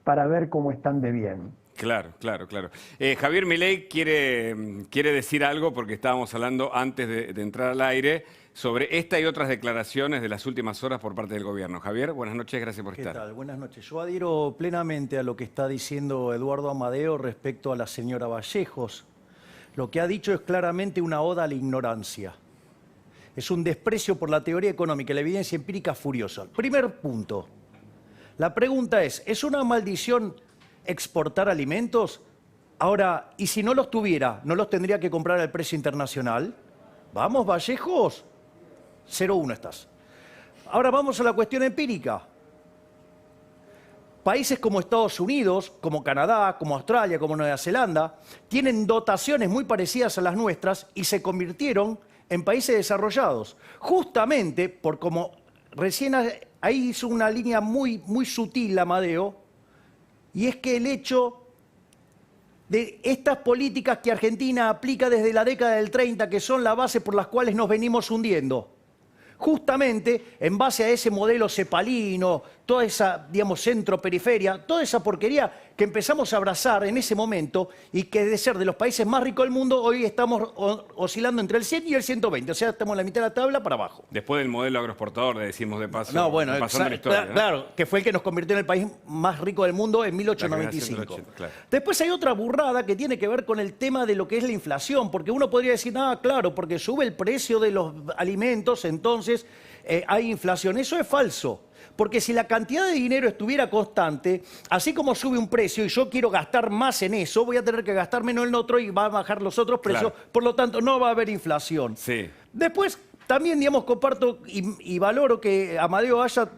para ver cómo están de bien. Claro, claro, claro. Javier Milei quiere decir algo porque estábamos hablando antes de entrar al aire sobre esta y otras declaraciones de las últimas horas por parte del gobierno. Javier, buenas noches, gracias por ¿Qué estar. tal? Buenas noches. Yo adhiero plenamente a lo que está diciendo Eduardo Amadeo respecto a la señora Vallejos. Lo que ha dicho es claramente una oda a la ignorancia. Es un desprecio por la teoría económica y la evidencia empírica furiosa. Primer punto. La pregunta ¿es una maldición exportar alimentos? Ahora, ¿y si no los tuviera, no los tendría que comprar al precio internacional? Vamos, Vallejos. 0-1 estás. Ahora vamos a la cuestión empírica. Países como Estados Unidos, como Canadá, como Australia, como Nueva Zelanda, tienen dotaciones muy parecidas a las nuestras y se convirtieron en países desarrollados. Justamente por como recién ahí hizo una línea muy sutil Amadeo, y es que el hecho de estas políticas que Argentina aplica desde la década del 30, que son la base por las cuales nos venimos hundiendo, justamente en base a ese modelo cepalino, toda esa, digamos, centro-periferia, toda esa porquería que empezamos a abrazar en ese momento y que de ser de los países más ricos del mundo, hoy estamos oscilando entre el 100 y el 120, o sea, estamos en la mitad de la tabla para abajo. Después del modelo agroexportador, le decimos de paso, No, bueno, pasando la historia, ¿no? claro, que fue el que nos convirtió en el país más rico del mundo en 1895. 80, claro. Después hay otra burrada que tiene que ver con el tema de lo que es la inflación, porque uno podría decir, claro, porque sube el precio de los alimentos, entonces hay inflación. Eso es falso. Porque si la cantidad de dinero estuviera constante, así como sube un precio y yo quiero gastar más en eso, voy a tener que gastar menos en el otro y va a bajar los otros precios, Claro. por lo tanto no va a haber inflación. Sí. Después, también, digamos, comparto y valoro que Amadeo haya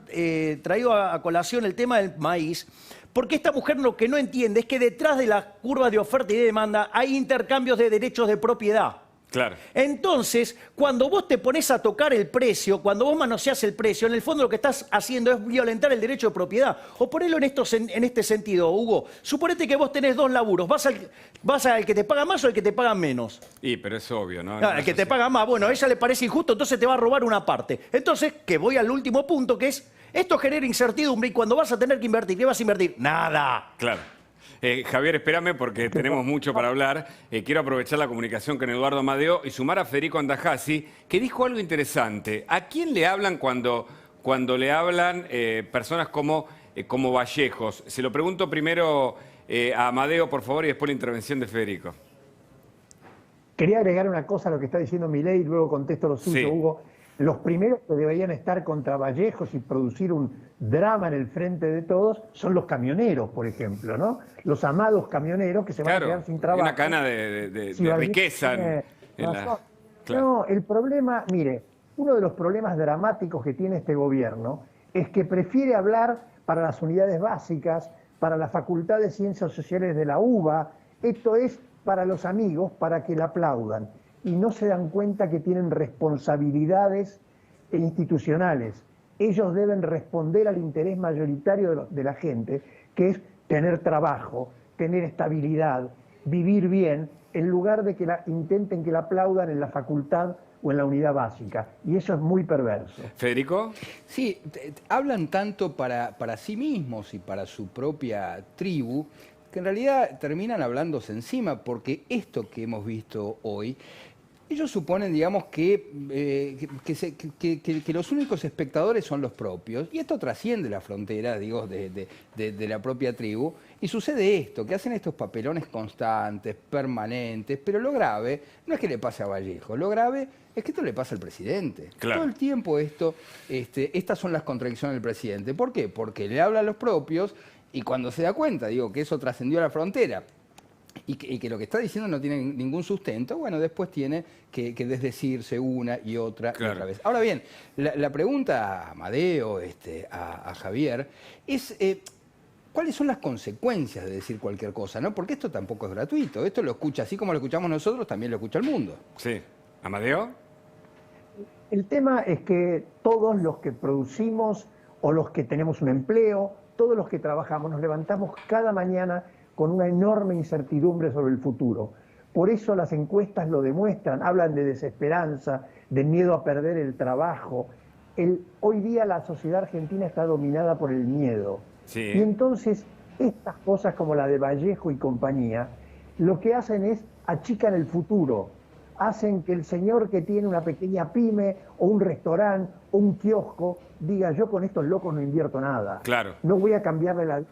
traído a colación el tema del maíz, porque esta mujer lo que no entiende es que detrás de las curvas de oferta y de demanda hay intercambios de derechos de propiedad. Claro. Entonces, cuando vos te pones a tocar el precio, cuando vos manoseás el precio, en el fondo lo que estás haciendo es violentar el derecho de propiedad. O ponerlo en este sentido, Hugo. Suponete que vos tenés dos laburos. ¿Vas al que te paga más o al que te paga menos? Pero es obvio, ¿no? Claro, el que te paga más, bueno, a ella le parece injusto, entonces te va a robar una parte. Entonces, que voy al último punto, que es, esto genera incertidumbre y cuando vas a tener que invertir, ¿qué vas a invertir? Nada. Claro. Javier, espérame porque tenemos mucho para hablar. Quiero aprovechar la comunicación con Eduardo Amadeo y sumar a Federico Andajasi, que dijo algo interesante. ¿A quién le hablan cuando le hablan personas como Vallejos? Se lo pregunto primero a Amadeo, por favor, y después la intervención de Federico. Quería agregar una cosa a lo que está diciendo Milei y luego contesto lo suyo, Sí. Hugo. Los primeros que deberían estar contra Vallejos y producir un drama en el frente de todos son los camioneros, por ejemplo, ¿no? Los amados camioneros que se van a quedar sin trabajo. Hay una cana de Si Vallejos riqueza tiene en razón. Claro. No, el problema, mire, uno de los problemas dramáticos que tiene este gobierno es que prefiere hablar para las unidades básicas, para la Facultad de Ciencias Sociales de la UBA, esto es para los amigos, para que la aplaudan. Y no se dan cuenta que tienen responsabilidades institucionales. Ellos deben responder al interés mayoritario de la gente, que es tener trabajo, tener estabilidad, vivir bien, en lugar de que intenten que la aplaudan en la facultad o en la unidad básica. Y eso es muy perverso. ¿Federico? Sí, hablan tanto para sí mismos y para su propia tribu, que en realidad terminan hablándose encima, porque esto que hemos visto hoy, ellos suponen, digamos, que los únicos espectadores son los propios, y esto trasciende la frontera, digo, de la propia tribu, y sucede esto, que hacen estos papelones constantes, permanentes, pero lo grave no es que le pase a Vallejo, lo grave es que esto le pasa al presidente. Claro. Todo el tiempo estas son las contradicciones del presidente. ¿Por qué? Porque le habla a los propios, y cuando se da cuenta, digo, que eso trascendió la frontera, y que lo que está diciendo no tiene ningún sustento, bueno, después tiene que desdecirse una y otra y otra vez. Ahora bien, la pregunta a Amadeo, a Javier, es ¿cuáles son las consecuencias de decir cualquier cosa? ¿No? Porque esto tampoco es gratuito, esto lo escucha, así como lo escuchamos nosotros, también lo escucha el mundo. Sí. ¿Amadeo? El tema es que todos los que producimos o los que tenemos un empleo, todos los que trabajamos, nos levantamos cada mañana con una enorme incertidumbre sobre el futuro. Por eso las encuestas lo demuestran, hablan de desesperanza, de miedo a perder el trabajo. Hoy día la sociedad argentina está dominada por el miedo. Sí. Y entonces Estas cosas como la de Vallejo y compañía, lo que hacen es achican el futuro, hacen que el señor que tiene una pequeña pyme o un restaurante o un kiosco diga, yo con estos locos no invierto nada. Claro. No voy a cambiarle al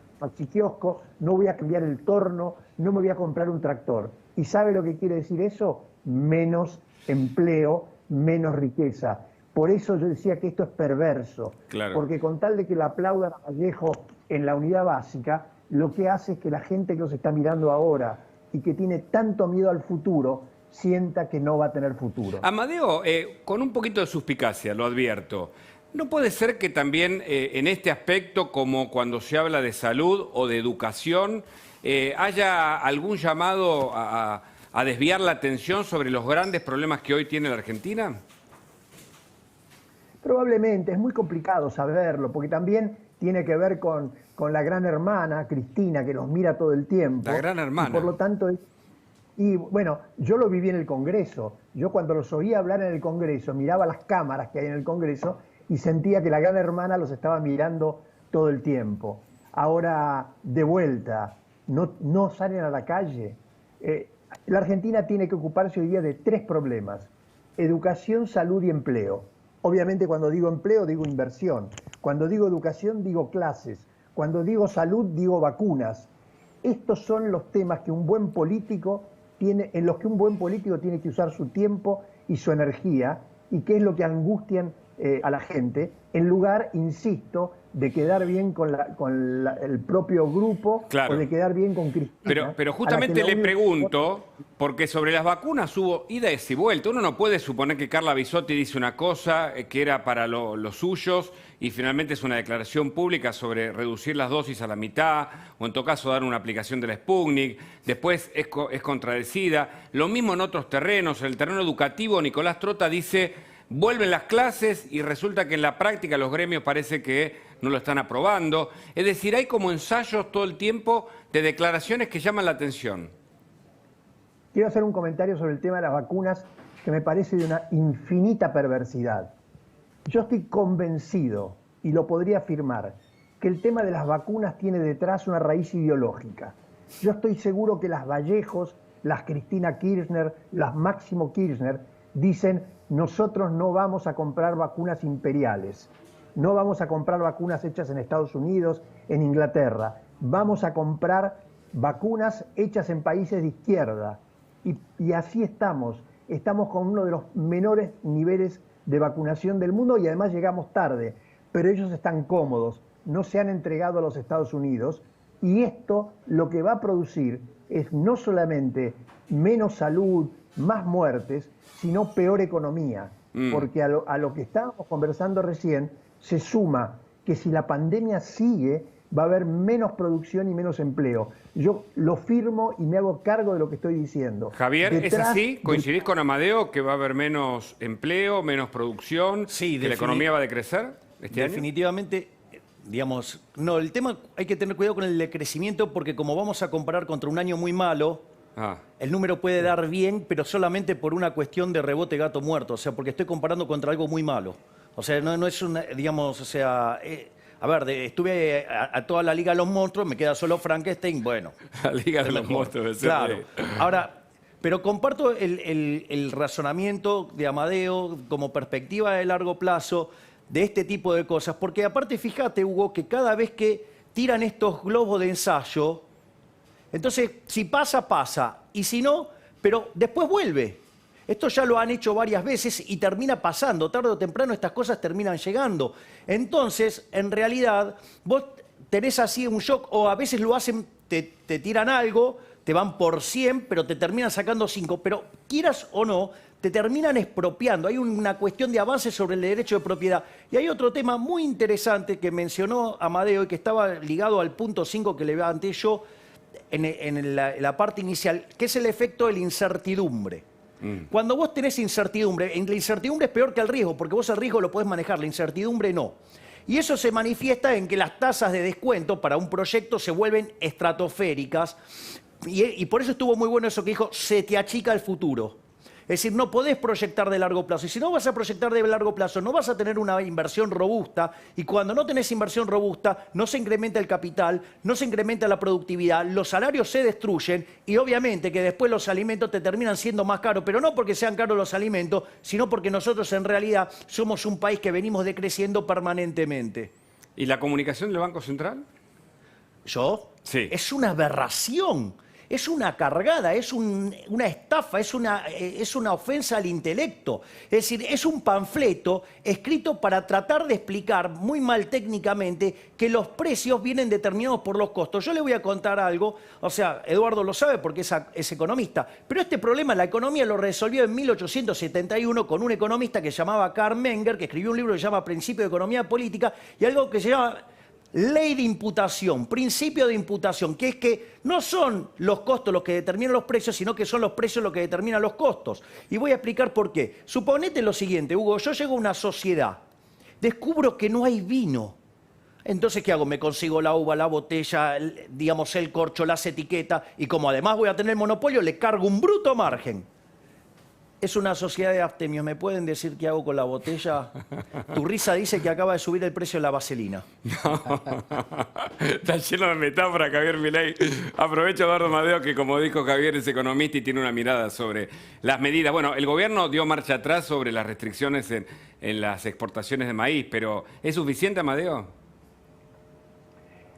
kiosco, no voy a cambiar el torno, no me voy a comprar un tractor. ¿Y sabe lo que quiere decir eso? Menos empleo, menos riqueza. Por eso yo decía que esto es perverso, Claro. porque con tal de que le aplaudan a Vallejo en la unidad básica, lo que hace es que la gente que nos está mirando ahora y que tiene tanto miedo al futuro, sienta que no va a tener futuro. Amadeo, con un poquito de suspicacia, lo advierto. ¿No puede ser que también en este aspecto, como cuando se habla de salud o de educación, haya algún llamado a desviar la atención sobre los grandes problemas que hoy tiene la Argentina? Probablemente, es muy complicado saberlo, porque también tiene que ver con la gran hermana, Cristina, que nos mira todo el tiempo. La gran hermana. Y por lo tanto, y bueno, yo lo viví en el Congreso. Yo cuando los oía hablar en el Congreso, miraba las cámaras que hay en el Congreso y sentía que la gran hermana los estaba mirando todo el tiempo. Ahora, de vuelta, no salen a la calle. La Argentina tiene que ocuparse hoy día de 3 problemas: educación, salud y empleo. Obviamente cuando digo empleo digo inversión, cuando digo educación digo clases, cuando digo salud digo vacunas. Estos son los temas que un buen político en los que un buen político tiene que usar su tiempo y su energía, y que es lo que angustian a la gente, en lugar, insisto, de quedar bien con el propio grupo, Claro. o de quedar bien con Cristina. Pero justamente le pregunto, porque sobre las vacunas hubo idas y vueltas. Uno no puede suponer que Carla Bisotti dice una cosa que era para los suyos y finalmente es una declaración pública sobre reducir las dosis a la mitad o en todo caso dar una aplicación de la Sputnik. Después es contradecida. Lo mismo en otros terrenos. En el terreno educativo, Nicolás Trota dice: vuelven las clases y resulta que en la práctica los gremios parece que no lo están aprobando. Es decir, hay como ensayos todo el tiempo de declaraciones que llaman la atención. Quiero hacer un comentario sobre el tema de las vacunas que me parece de una infinita perversidad. Yo estoy convencido, y lo podría afirmar, que el tema de las vacunas tiene detrás una raíz ideológica. Yo estoy seguro que las Vallejos, las Cristina Kirchner, las Máximo Kirchner, dicen: nosotros no vamos a comprar vacunas imperiales, no vamos a comprar vacunas hechas en Estados Unidos, en Inglaterra, vamos a comprar vacunas hechas en países de izquierda. Y así estamos con uno de los menores niveles de vacunación del mundo y además llegamos tarde, pero ellos están cómodos, no se han entregado a los Estados Unidos, y esto lo que va a producir es no solamente menos salud, más muertes, sino peor economía, porque a lo que estábamos conversando recién se suma que si la pandemia sigue va a haber menos producción y menos empleo. Yo lo firmo y me hago cargo de lo que estoy diciendo. Javier, ¿es así? ¿Coincidís con Amadeo que va a haber menos empleo, menos producción, Sí, que la economía va a decrecer este año? definitivamente, digamos, no, el tema hay que tener cuidado con el decrecimiento porque como vamos a comparar contra un año muy malo, el número puede dar bien, pero solamente por una cuestión de rebote gato muerto, o sea, porque estoy comparando contra algo muy malo. O sea, no es una, digamos, o sea, a ver, estuve a toda la Liga de los Monstruos, me queda solo Frankenstein, bueno. La Liga de los Monstruos. Claro. Ahora, pero comparto el razonamiento de Amadeo como perspectiva de largo plazo de este tipo de cosas, porque aparte fíjate, Hugo, que cada vez que tiran estos globos de ensayo, entonces si pasa, pasa, y si no, pero después vuelve. Esto ya lo han hecho varias veces y termina pasando. Tarde o temprano estas cosas terminan llegando. Entonces, en realidad, vos tenés así un shock, o a veces lo hacen, te tiran algo, te van por 100, pero te terminan sacando 5. Pero quieras o no, te terminan expropiando. Hay una cuestión de avance sobre el derecho de propiedad. Y hay otro tema muy interesante que mencionó Amadeo y que estaba ligado al punto 5 que levanté yo en la parte inicial, que es el efecto de la incertidumbre. Cuando vos tenés incertidumbre, la incertidumbre es peor que el riesgo, porque vos el riesgo lo podés manejar, la incertidumbre no. Y eso se manifiesta en que las tasas de descuento para un proyecto se vuelven estratosféricas, y por eso estuvo muy bueno eso que dijo: se te achica el futuro. Es decir, no podés proyectar de largo plazo. Y si no vas a proyectar de largo plazo, no vas a tener una inversión robusta. Y cuando no tenés inversión robusta, no se incrementa el capital, no se incrementa la productividad, los salarios se destruyen y obviamente que después los alimentos te terminan siendo más caros. Pero no porque sean caros los alimentos, sino porque nosotros en realidad somos un país que venimos decreciendo permanentemente. ¿Y la comunicación del Banco Central? ¿Yo? Sí. Es una aberración. Es una cargada, es una estafa, es una ofensa al intelecto. Es decir, es un panfleto escrito para tratar de explicar muy mal técnicamente que los precios vienen determinados por los costos. Yo le voy a contar algo, o sea, Eduardo lo sabe porque es economista, pero este problema la economía lo resolvió en 1871 con un economista que se llamaba Karl Menger, que escribió un libro que se llama Principio de Economía Política, y algo que se llama ley de imputación, principio de imputación, que es que no son los costos los que determinan los precios, sino que son los precios los que determinan los costos. Y voy a explicar por qué. Suponete lo siguiente, Hugo, yo llego a una sociedad, descubro que no hay vino. Entonces, ¿qué hago? Me consigo la uva, la botella, digamos, el corcho, las etiquetas, y como además voy a tener monopolio, le cargo un bruto margen. Es una sociedad de abstemios. ¿Me pueden decir qué hago con la botella? Tu risa dice que acaba de subir el precio de la vaselina. No. Está lleno de metáforas, Javier Milei. Aprovecho, Eduardo Amadeo, que como dijo Javier, es economista y tiene una mirada sobre las medidas. Bueno, el gobierno dio marcha atrás sobre las restricciones en las exportaciones de maíz, pero ¿es suficiente, Amadeo?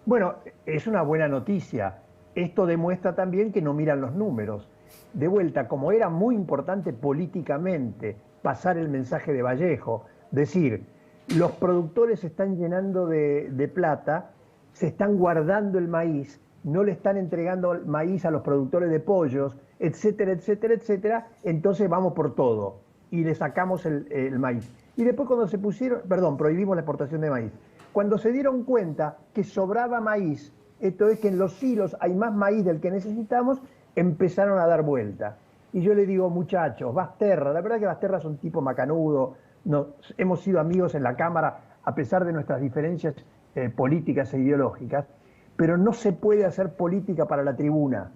Bueno, es una buena noticia. Esto demuestra también que no miran los números. De vuelta, como era muy importante políticamente pasar el mensaje de Vallejo, decir, los productores se están llenando de plata, se están guardando el maíz, no le están entregando el maíz a los productores de pollos, etcétera, etcétera, etcétera, entonces vamos por todo y le sacamos el maíz. Y después cuando se pusieron, prohibimos la exportación de maíz. Cuando se dieron cuenta que sobraba maíz, esto es que en los silos hay más maíz del que necesitamos, empezaron a dar vuelta. Y yo le digo, muchachos, Basterra, la verdad que Basterra es un tipo macanudo, hemos sido amigos en la Cámara a pesar de nuestras diferencias políticas e ideológicas, pero no se puede hacer política para la tribuna,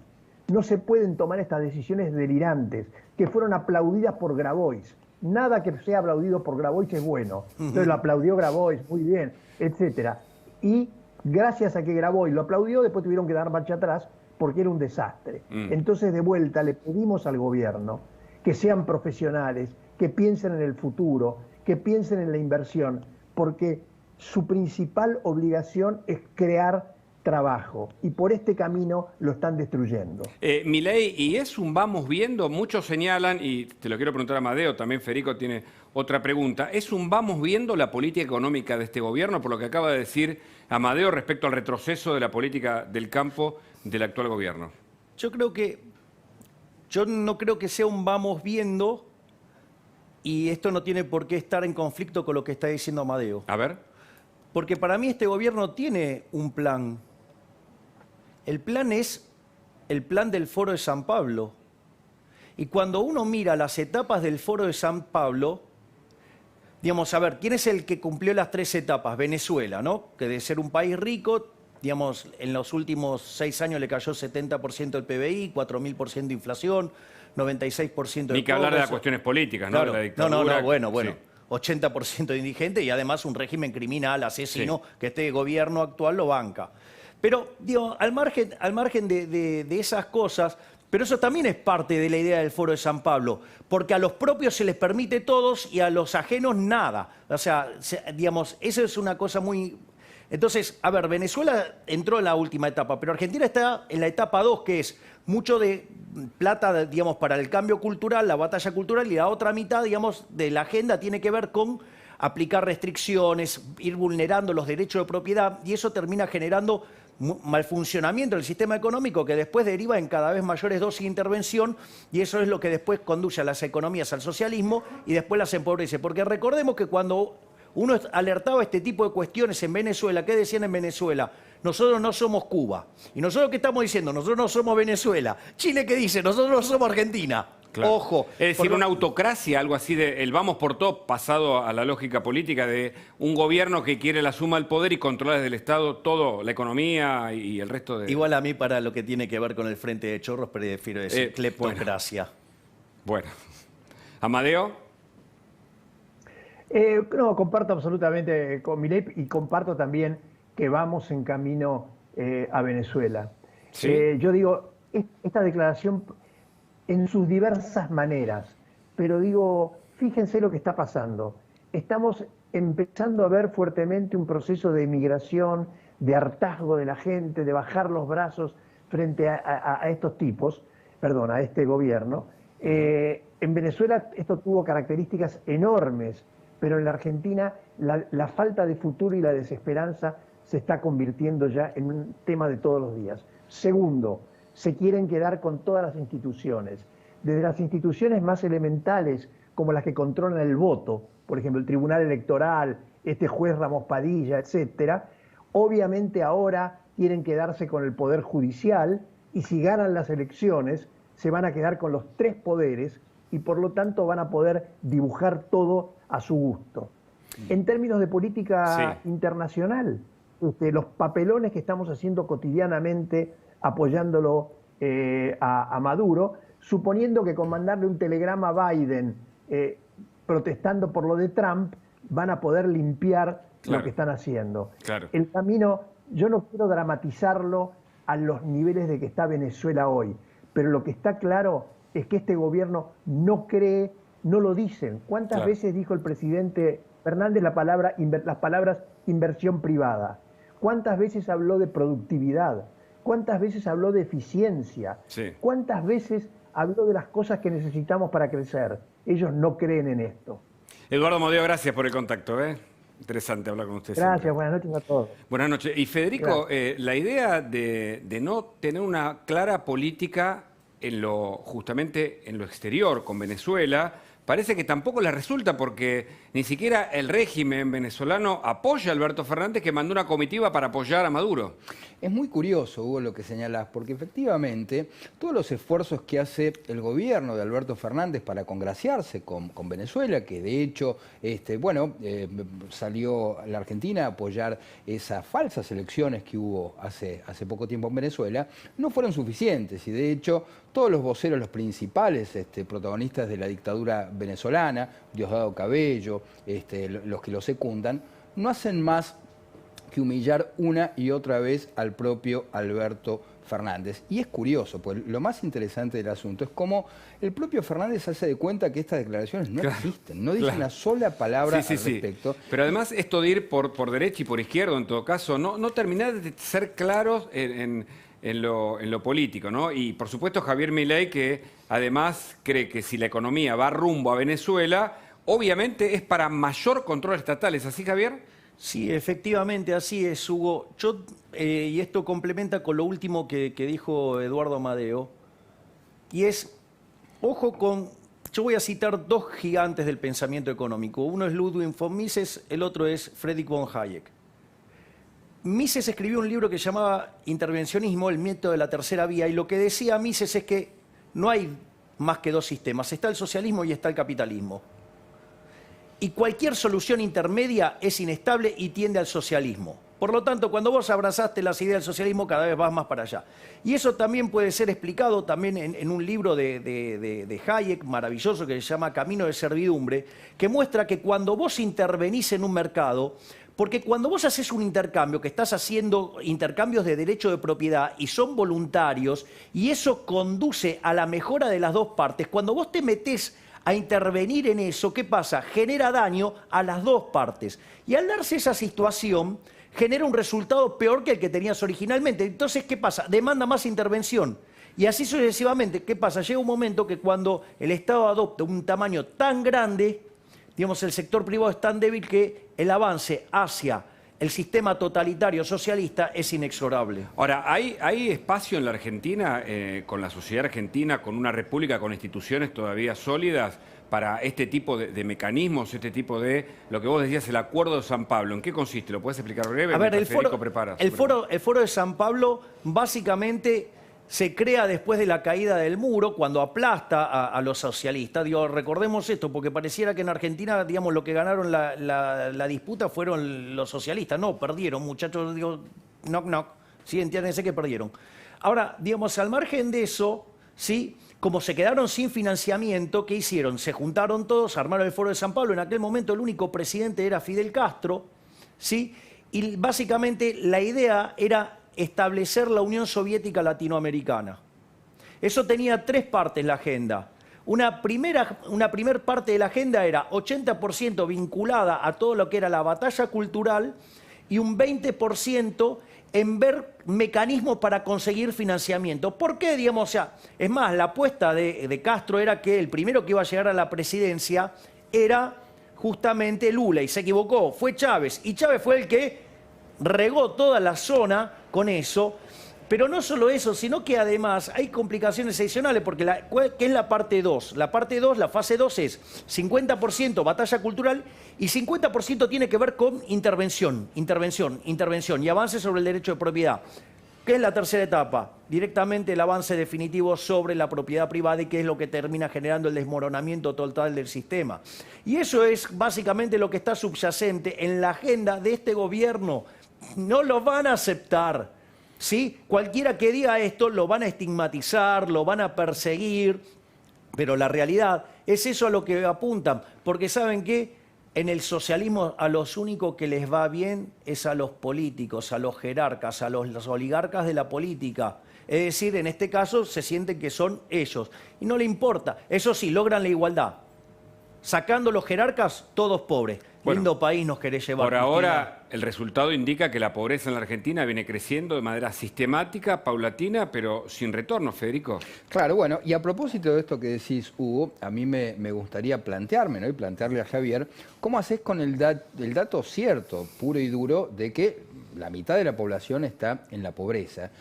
no se pueden tomar estas decisiones delirantes que fueron aplaudidas por Grabois. Nada que sea aplaudido por Grabois es bueno. Entonces lo aplaudió Grabois, muy bien, etcétera. Y gracias a que Grabois lo aplaudió, después tuvieron que dar marcha atrás porque era un desastre. Entonces, de vuelta, le pedimos al gobierno que sean profesionales, que piensen en el futuro, que piensen en la inversión, porque su principal obligación es crear trabajo, y por este camino lo están destruyendo. Milei, y es un vamos viendo, muchos señalan, y te lo quiero preguntar a Amadeo, también Federico tiene otra pregunta, ¿es un vamos viendo la política económica de este gobierno, por lo que acaba de decir Amadeo respecto al retroceso de la política del campo del actual gobierno? Yo no creo que sea un vamos viendo, y esto no tiene por qué estar en conflicto con lo que está diciendo Amadeo. A ver. Porque para mí este gobierno tiene un plan. El plan es el plan del Foro de San Pablo. Y cuando uno mira las etapas del Foro de San Pablo, digamos, a ver, ¿quién es el que cumplió las 3 etapas? Venezuela, ¿no? Que de ser un país rico, digamos, en los últimos 6 años le cayó 70% del PBI, 4.000% de inflación, 96% de Ni que hablar de las cuestiones políticas, ¿no? Claro. De la dictadura. Bueno. Sí. 80% de indigentes y además un régimen criminal, asesino, que este gobierno actual lo banca. Pero, digo, al margen de esas cosas, pero eso también es parte de la idea del Foro de San Pablo, porque a los propios se les permite todos y a los ajenos nada. O sea, digamos, eso es una cosa muy... Entonces, a ver, Venezuela entró en la última etapa, pero Argentina está en la etapa 2, que es mucho de plata, digamos, para el cambio cultural, la batalla cultural, y la otra mitad, digamos, de la agenda tiene que ver con aplicar restricciones, ir vulnerando los derechos de propiedad, y eso termina generando mal funcionamiento del sistema económico que después deriva en cada vez mayores dosis de intervención, y eso es lo que después conduce a las economías al socialismo y después las empobrece. Porque recordemos que cuando uno alertaba este tipo de cuestiones en Venezuela, ¿qué decían en Venezuela? Nosotros no somos Cuba. ¿Y nosotros qué estamos diciendo? Nosotros no somos Venezuela. ¿Chile qué dice? Nosotros no somos Argentina. Claro. Ojo. Es decir, una autocracia, algo así de el vamos por todo, pasado a la lógica política de un gobierno que quiere la suma del poder y controla desde el Estado todo, la economía y el resto de... Igual a mí, para lo que tiene que ver con el Frente de Chorros, prefiero decir cleptocracia. Bueno. Amadeo. No, comparto absolutamente con Milei y comparto también que vamos en camino a Venezuela. Sí. Yo digo, esta declaración en sus diversas maneras, pero digo, fíjense lo que está pasando. Estamos empezando a ver fuertemente un proceso de migración, de hartazgo de la gente, de bajar los brazos frente a estos tipos, perdón, a este gobierno. En Venezuela esto tuvo características enormes, pero en la Argentina la falta de futuro y la desesperanza se está convirtiendo ya en un tema de todos los días. Segundo, se quieren quedar con todas las instituciones, desde las instituciones más elementales como las que controlan el voto, por ejemplo, el Tribunal Electoral, este juez Ramos Padilla, etcétera. Obviamente ahora quieren quedarse con el Poder Judicial y si ganan las elecciones se van a quedar con los tres poderes y por lo tanto van a poder dibujar todo a su gusto. En términos de política internacional, los papelones que estamos haciendo cotidianamente apoyándolo a Maduro, suponiendo que con mandarle un telegrama a Biden protestando por lo de Trump, van a poder limpiar lo que están haciendo. Claro. El camino, yo no quiero dramatizarlo a los niveles de que está Venezuela hoy, pero lo que está claro es que este gobierno no cree, no lo dicen. ¿Cuántas veces dijo el presidente Fernández las palabras inversión privada? ¿Cuántas veces habló de productividad? ¿Cuántas veces habló de eficiencia? Sí. ¿Cuántas veces habló de las cosas que necesitamos para crecer? Ellos no creen en esto. Eduardo Amadeo, gracias por el contacto. Interesante hablar con usted. Gracias, siempre. buenas noches a todos. Buenas noches. Y Federico, la idea de no tener una clara política justamente en lo exterior con Venezuela, parece que tampoco le resulta porque ni siquiera el régimen venezolano apoya a Alberto Fernández, que mandó una comitiva para apoyar a Maduro. Es muy curioso, Hugo, lo que señalás, porque efectivamente todos los esfuerzos que hace el gobierno de Alberto Fernández para congraciarse con Venezuela, que de hecho salió la Argentina a apoyar esas falsas elecciones que hubo hace poco tiempo en Venezuela, no fueron suficientes y de hecho todos los voceros, los principales protagonistas de la dictadura venezolana, Diosdado Cabello, los que lo secundan, no hacen más que humillar una y otra vez al propio Alberto Fernández. Y es curioso, pues lo más interesante del asunto es cómo el propio Fernández hace de cuenta que estas declaraciones no existen, no dice una sola palabra al respecto. Pero además esto de ir por derecha y por izquierda, en todo caso, no termina de ser claros en lo político, ¿no? Y por supuesto Javier Milei, que además cree que si la economía va rumbo a Venezuela, obviamente es para mayor control estatal. ¿Es así, Javier? Sí, efectivamente, así es, Hugo. Y esto complementa con lo último que dijo Eduardo Amadeo, y es, ojo con, yo voy a citar dos gigantes del pensamiento económico. Uno es Ludwig von Mises, el otro es Friedrich von Hayek. Mises escribió un libro que se llamaba Intervencionismo, el método de la tercera vía, y lo que decía Mises es que no hay más que dos sistemas, está el socialismo y está el capitalismo. Y cualquier solución intermedia es inestable y tiende al socialismo. Por lo tanto, cuando vos abrazaste las ideas del socialismo, cada vez vas más para allá. Y eso también puede ser explicado también en un libro de Hayek, maravilloso, que se llama Camino de Servidumbre, que muestra que cuando vos intervenís en un mercado, porque cuando vos haces un intercambio, que estás haciendo intercambios de derecho de propiedad y son voluntarios, y eso conduce a la mejora de las dos partes, cuando vos te metés a intervenir en eso, ¿qué pasa? Genera daño a las dos partes. Y al darse esa situación, genera un resultado peor que el que tenías originalmente. Entonces, ¿qué pasa? Demanda más intervención. Y así sucesivamente, ¿qué pasa? Llega un momento que cuando el Estado adopta un tamaño tan grande, digamos, el sector privado es tan débil que el avance hacia el sistema totalitario socialista es inexorable. Ahora, ¿hay espacio en la Argentina, con la sociedad argentina, con una república, con instituciones todavía sólidas, para este tipo de mecanismos, este tipo de, lo que vos decías, el Acuerdo de San Pablo? ¿En qué consiste? ¿Lo puedes explicar breve? A ver, el foro de San Pablo básicamente se crea después de la caída del muro, cuando aplasta a los socialistas. Digo, recordemos esto, porque pareciera que en Argentina, digamos, lo que ganaron la disputa fueron los socialistas. No, perdieron, muchachos, digo, knock, knock. Sí, entiéndense que perdieron. Ahora, digamos, al margen de eso, ¿sí? como se quedaron sin financiamiento, ¿qué hicieron? Se juntaron todos, armaron el Foro de San Pablo. En aquel momento el único presidente era Fidel Castro, ¿sí? Y básicamente la idea era establecer la Unión Soviética Latinoamericana. Eso tenía tres partes la agenda. Una primera parte de la agenda era 80% vinculada a todo lo que era la batalla cultural y un 20% en ver mecanismos para conseguir financiamiento. ¿Por qué? Digamos, o sea, es más, la apuesta de Castro era que el primero que iba a llegar a la presidencia era justamente Lula, y se equivocó, fue Chávez. Y Chávez fue el que regó toda la zona con eso. Pero no solo eso, sino que además hay complicaciones adicionales, porque ¿qué es la parte 2? La parte 2, la fase 2 es 50% batalla cultural y 50% tiene que ver con intervención y avance sobre el derecho de propiedad. ¿Qué es la tercera etapa? Directamente el avance definitivo sobre la propiedad privada, y que es lo que termina generando el desmoronamiento total del sistema. Y eso es básicamente lo que está subyacente en la agenda de este gobierno. No lo van a aceptar. ¿Sí? Cualquiera que diga esto lo van a estigmatizar, lo van a perseguir, pero la realidad es eso a lo que apuntan, porque ¿saben qué? En el socialismo a los únicos que les va bien es a los políticos, a los jerarcas, a los oligarcas de la política. Es decir, en este caso se sienten que son ellos y no le importa. Eso sí, logran la igualdad. Sacando los jerarcas, todos pobres. Bueno, lindo país nos querés llevar. Por ahora, el resultado indica que la pobreza en la Argentina viene creciendo de manera sistemática, paulatina, pero sin retorno, Federico. Claro, bueno, y a propósito de esto que decís, Hugo, a mí me gustaría plantearme, ¿no? Y plantearle a Javier, ¿cómo haces con el dato cierto, puro y duro, de que la mitad de la población está en la pobreza?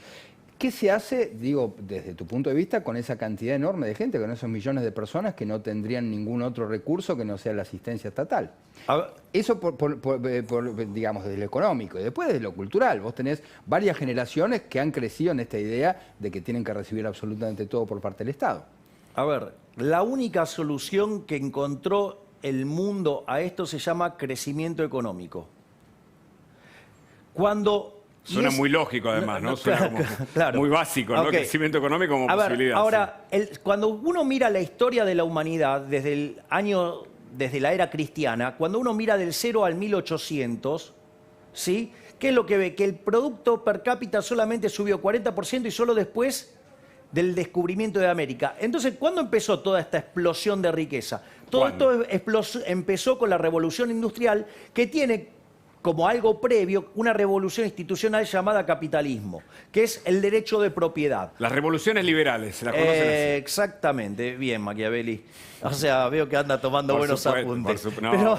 ¿Qué se hace, digo, desde tu punto de vista, con esa cantidad enorme de gente, con esos millones de personas que no tendrían ningún otro recurso que no sea la asistencia estatal? Eso, digamos, desde lo económico. Y después desde lo cultural. Vos tenés varias generaciones que han crecido en esta idea de que tienen que recibir absolutamente todo por parte del Estado. A ver, la única solución que encontró el mundo a esto se llama crecimiento económico. Suena muy lógico, además, ¿no? Suena como claro. Muy básico, ¿no? Okay. Crecimiento económico como posibilidad. Ahora, cuando uno mira la historia de la humanidad desde la era cristiana, cuando uno mira del 0 al 1800, ¿sí? ¿Qué es lo que ve? Que el producto per cápita solamente subió 40% y solo después del descubrimiento de América. Entonces, ¿cuándo empezó toda esta explosión de riqueza? Todo esto empezó con la revolución industrial, que tiene como algo previo una revolución institucional llamada capitalismo, que es el derecho de propiedad. Las revoluciones liberales, ¿se las conocen así? Exactamente, bien, Machiavelli. O sea, veo que anda tomando buenos apuntes. Bueno,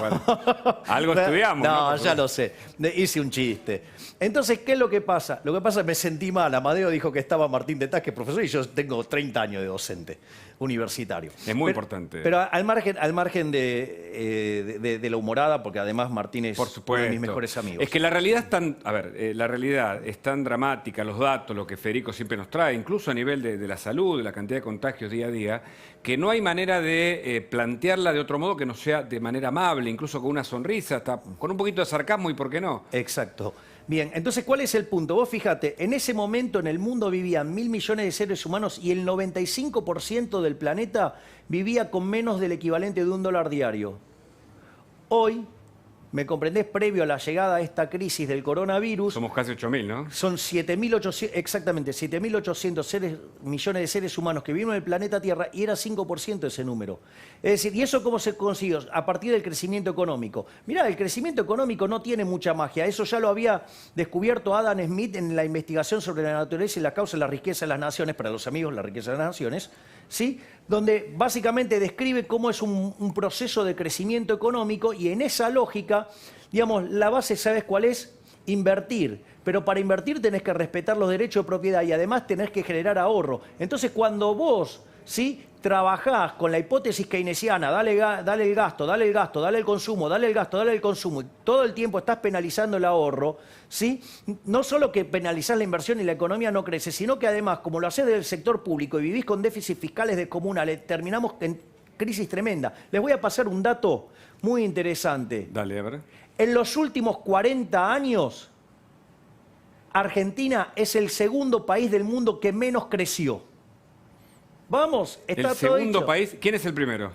algo estudiamos. No, ya lo sé. Hice un chiste. Entonces, ¿qué es lo que pasa? Lo que pasa es que me sentí mal. Amadeo dijo que estaba Martín de Taz, que es profesor, y yo tengo 30 años de docente universitario. Es muy importante. Pero al margen de la humorada, porque además Martín es uno de mis mejores amigos. Es que la realidad es tan, la realidad es tan dramática, los datos, lo que Federico siempre nos trae, incluso a nivel de la salud, de la cantidad de contagios día a día, que no hay manera de plantearla de otro modo que no sea de manera amable, incluso con una sonrisa, hasta con un poquito de sarcasmo, y por qué no. Exacto. Bien, entonces, ¿cuál es el punto? Vos fíjate, en ese momento en el mundo vivían 1.000 millones de seres humanos y el 95% del planeta vivía con menos del equivalente de $1 diario. Hoy, ¿me comprendés? Previo a la llegada a esta crisis del coronavirus... Somos casi 8.000, ¿no? Son 7.800, exactamente, 7.800 millones de seres humanos que viven en el planeta Tierra, y era 5% ese número. Es decir, ¿y eso cómo se consiguió? A partir del crecimiento económico. Mirá, el crecimiento económico no tiene mucha magia. Eso ya lo había descubierto Adam Smith en la investigación sobre la naturaleza y la causa de la riqueza de las naciones, para los amigos, la riqueza de las naciones, ¿sí? Donde básicamente describe cómo es un proceso de crecimiento económico, y en esa lógica, digamos, la base, ¿sabes cuál es? Invertir. Pero para invertir tenés que respetar los derechos de propiedad y además tenés que generar ahorro. Entonces, cuando vos, ¿sí?, trabajás con la hipótesis keynesiana, dale el gasto, dale el consumo, dale el gasto, dale el consumo, y todo el tiempo estás penalizando el ahorro, ¿sí? No solo que penalizás la inversión y la economía no crece, sino que además, como lo hacés del sector público y vivís con déficits fiscales descomunales, terminamos en crisis tremenda. Les voy a pasar un dato muy interesante. Dale, a ver. En los últimos 40 años, Argentina es el segundo país del mundo que menos creció. Vamos, está El todo segundo hecho. país, ¿quién es el primero?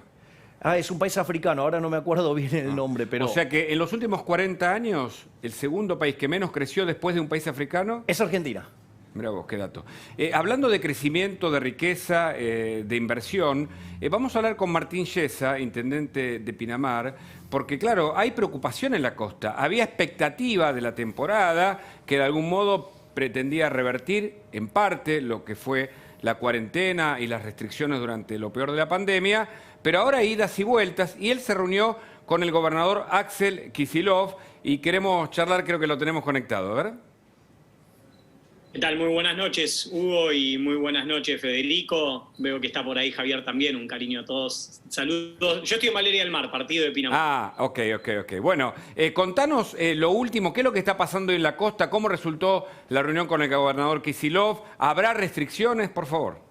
Es un país africano, ahora no me acuerdo bien el nombre, pero... O sea que en los últimos 40 años, el segundo país que menos creció después de un país africano... Es Argentina. Mirá vos, qué dato. Hablando de crecimiento, de riqueza, de inversión, vamos a hablar con Martín Yesa, intendente de Pinamar, porque claro, hay preocupación en la costa. Había expectativa de la temporada que de algún modo pretendía revertir en parte lo que fue la cuarentena y las restricciones durante lo peor de la pandemia, pero ahora hay idas y vueltas, y él se reunió con el gobernador Axel Kicillof y queremos charlar, creo que lo tenemos conectado, a ver. ¿Qué tal? Muy buenas noches, Hugo, y muy buenas noches, Federico. Veo que está por ahí Javier también, un cariño a todos. Saludos. Yo estoy en Valeria del Mar, partido de Pinamar. Ah, ok. Bueno, contanos lo último, ¿qué es lo que está pasando en la costa? ¿Cómo resultó la reunión con el gobernador Kicillof? ¿Habrá restricciones, por favor?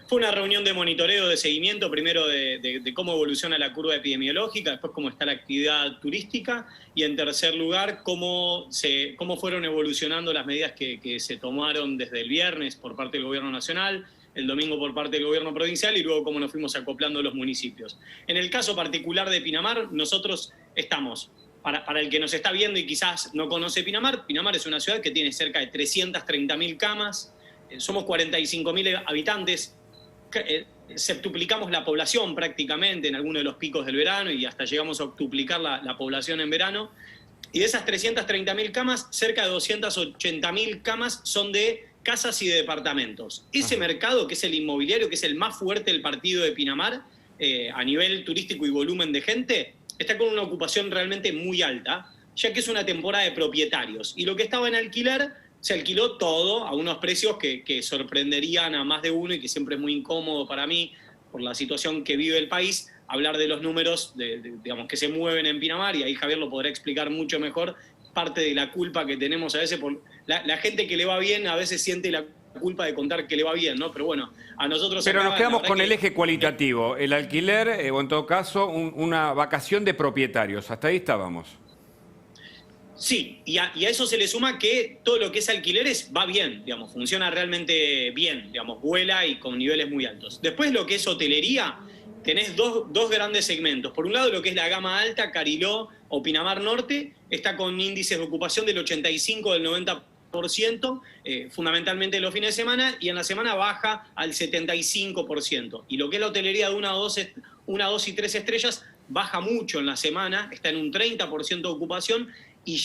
Fue una reunión de monitoreo, de seguimiento, primero de cómo evoluciona la curva epidemiológica, después cómo está la actividad turística y en tercer lugar cómo fueron evolucionando las medidas que se tomaron desde el viernes por parte del Gobierno Nacional, el domingo por parte del Gobierno Provincial y luego cómo nos fuimos acoplando los municipios. En el caso particular de Pinamar, nosotros estamos, para el que nos está viendo y quizás no conoce Pinamar, Pinamar es una ciudad que tiene cerca de 330.000 camas, somos 45.000 habitantes, septuplicamos la población prácticamente en algunos de los picos del verano y hasta llegamos a octuplicar la población en verano. Y de esas 330.000 camas, cerca de 280.000 camas son de casas y de departamentos. Ese mercado, que es el inmobiliario, que es el más fuerte del partido de Pinamar, a nivel turístico y volumen de gente, está con una ocupación realmente muy alta, ya que es una temporada de propietarios. Y lo que estaba en alquiler se alquiló todo a unos precios que sorprenderían a más de uno y que siempre es muy incómodo para mí, por la situación que vive el país, hablar de los números digamos, que se mueven en Pinamar, y ahí Javier lo podrá explicar mucho mejor, parte de la culpa que tenemos a veces por la gente que le va bien, a veces siente la culpa de contar que le va bien, ¿no? Pero bueno, a nosotros... Pero nos quedamos con el eje cualitativo. cualitativo, el alquiler, o en todo caso, una vacación de propietarios. Hasta ahí estábamos. Sí, y a eso se le suma que todo lo que es alquileres va bien, digamos, funciona realmente bien, digamos, vuela y con niveles muy altos. Después lo que es hotelería, tenés dos grandes segmentos. Por un lado, lo que es la gama alta, Cariló o Pinamar Norte, está con índices de ocupación del 85, del 90%, fundamentalmente los fines de semana, y en la semana baja al 75%. Y lo que es la hotelería de 1, 2 y 3 estrellas baja mucho en la semana, está en un 30% de ocupación, y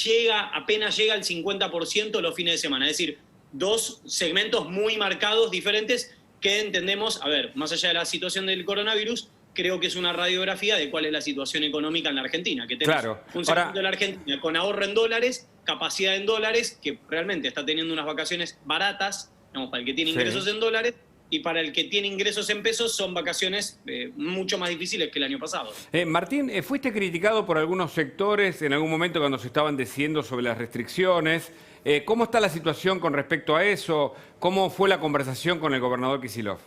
apenas llega al 50% los fines de semana. Es decir, dos segmentos muy marcados, diferentes, que entendemos, a ver, más allá de la situación del coronavirus, creo que es una radiografía de cuál es la situación económica en la Argentina. Que tenemos un segmento de la Argentina con ahorro en dólares, capacidad en dólares, que realmente está teniendo unas vacaciones baratas, digamos, para el que tiene ingresos en dólares, y para el que tiene ingresos en pesos son vacaciones mucho más difíciles que el año pasado. Martín, fuiste criticado por algunos sectores en algún momento cuando se estaban decidiendo sobre las restricciones. ¿Cómo está la situación con respecto a eso? ¿Cómo fue la conversación con el gobernador Kicillof?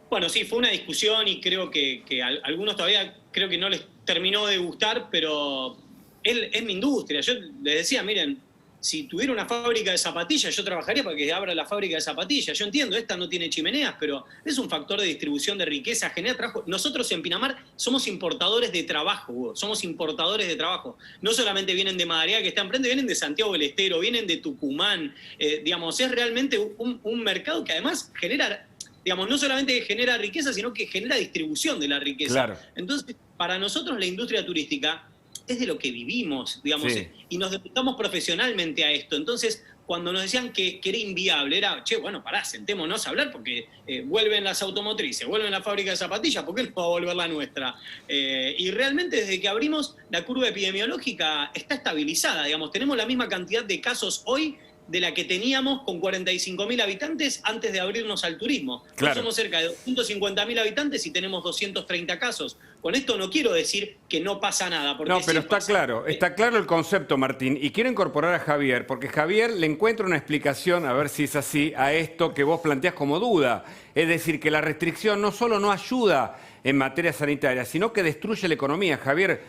Bueno, sí, fue una discusión y creo que a algunos todavía creo que no les terminó de gustar, pero es mi industria. Yo les decía, miren, si tuviera una fábrica de zapatillas, yo trabajaría para que abra la fábrica de zapatillas. Yo entiendo, esta no tiene chimeneas, pero es un factor de distribución de riqueza, genera trabajo. Nosotros en Pinamar somos importadores de trabajo, Hugo, somos importadores de trabajo. No solamente vienen de Madariaga, que está enfrente, vienen de Santiago del Estero, vienen de Tucumán. Digamos, es realmente un mercado que además genera, digamos, no solamente genera riqueza, sino que genera distribución de la riqueza. Claro. Entonces, para nosotros la industria turística es de lo que vivimos, digamos, Sí. Y nos dedicamos profesionalmente a esto. Entonces, cuando nos decían que era inviable, era, bueno, pará, sentémonos a hablar porque vuelven las automotrices, vuelven la fábrica de zapatillas, ¿por qué no va a volver la nuestra? Y realmente desde que abrimos, la curva epidemiológica está estabilizada, digamos, tenemos la misma cantidad de casos hoy de la que teníamos con 45.000 habitantes antes de abrirnos al turismo. Claro. Somos cerca de 250.000 habitantes y tenemos 230 casos. Con esto no quiero decir que no pasa nada. Porque No, pero sí está claro el concepto, Martín, y quiero incorporar a Javier, porque Javier le encuentra una explicación, a ver si es así, a esto que vos planteás como duda. Es decir, que la restricción no solo no ayuda en materia sanitaria, sino que destruye la economía. Javier,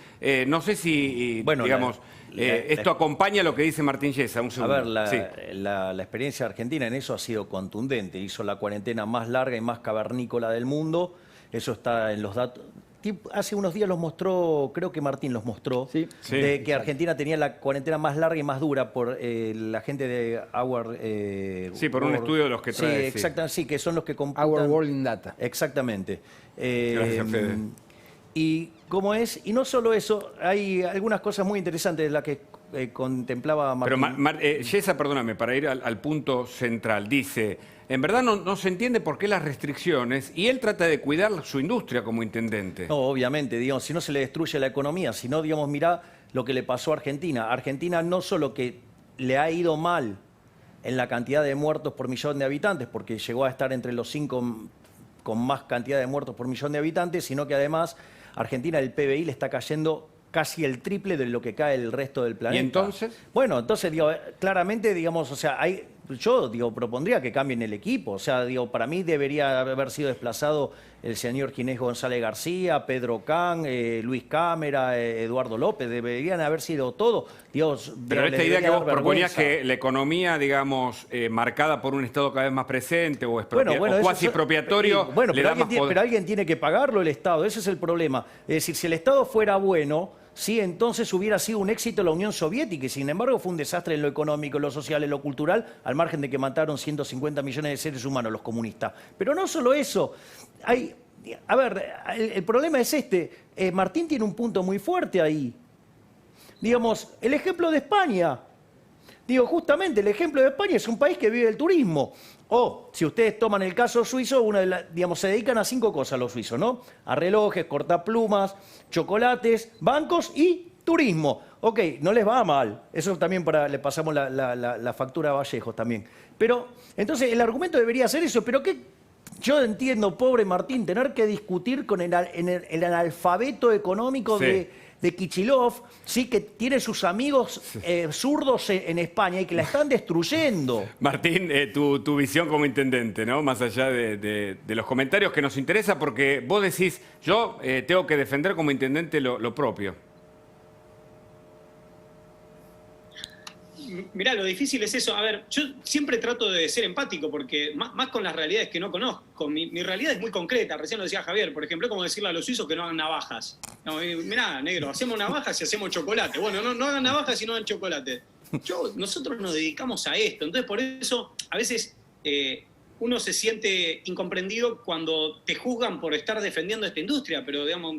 no sé si, Bueno, digamos... esto acompaña lo que dice Martín Yesa. Un A segundo. ver, Sí. la experiencia argentina en eso ha sido contundente. Hizo la cuarentena más larga y más cavernícola del mundo. Eso está en los datos. Hace unos días los mostró, creo que Martín los mostró, Sí. Sí, de que Argentina tenía la cuarentena más larga y más dura por la gente de Our... Sí, por un estudio de los que trae, Sí, sí. exactamente, sí, que son los que computan... Our World in Data. Exactamente. Gracias, Fede. Y cómo es, y no solo eso, hay algunas cosas muy interesantes de las que contemplaba Pero Martín. Yesa, perdóname, para ir al punto central, dice, en verdad no se entiende por qué las restricciones, y él trata de cuidar su industria como intendente. No, obviamente, digamos, si no se le destruye la economía, si no, digamos, mirá lo que le pasó a Argentina. Argentina no solo que le ha ido mal en la cantidad de muertos por millón de habitantes, porque llegó a estar entre los 5 con más cantidad de muertos por millón de habitantes, sino que además Argentina, el PBI le está cayendo casi el triple de lo que cae el resto del planeta. ¿Y entonces? Bueno, entonces, digo, claramente, digamos, o sea, yo, digo, propondría que cambien el equipo. O sea, digo, para mí debería haber sido desplazado el señor Ginés González García, Pedro Can, Luis Cámara, Eduardo López. Deberían haber sido todos. Dios, Pero les esta idea que debería vos dar proponías, vergüenza. que la economía, digamos, marcada por un Estado cada vez más presente o, Bueno, o eso cuasi expropiatorio, bueno, le pero da más poder. pero alguien tiene que pagarlo el Estado, ese es el problema. Es decir, si el Estado fuera bueno, sí, entonces hubiera sido un éxito la Unión Soviética, y sin embargo fue un desastre en lo económico, en lo social, en lo cultural, al margen de que mataron 150 millones de seres humanos los comunistas. Pero no solo eso, a ver, el problema es Martín tiene un punto muy fuerte ahí. Digamos, el ejemplo de España. Digo, justamente el ejemplo de España es un país que vive del turismo. O, si ustedes toman el caso suizo, digamos, se dedican a 5 cosas los suizos, ¿no? A relojes, cortaplumas, chocolates, bancos y turismo. Ok, no les va mal. Eso también le pasamos la factura a Vallejos también. Pero, entonces, el argumento debería ser eso. Pero ¿qué? Yo entiendo, pobre Martín, tener que discutir con el analfabeto económico Sí. de Kicillof, sí, que tiene sus amigos zurdos en España y que la están destruyendo. Martín, tu visión como intendente, ¿no? Más allá de los comentarios que nos interesa, porque vos decís, yo tengo que defender como intendente lo propio. Mirá, lo difícil es eso. A ver, yo siempre trato de ser empático porque más con las realidades que no conozco. Mi realidad es muy concreta. Recién lo decía Javier, por ejemplo, es como decirle a los suizos que no hagan navajas. No, mirá, negro, hacemos navajas y hacemos chocolate. Bueno, no hagan navajas y no hagan chocolate. Nosotros nos dedicamos a esto. Entonces, por eso, a veces uno se siente incomprendido cuando te juzgan por estar defendiendo esta industria, pero digamos...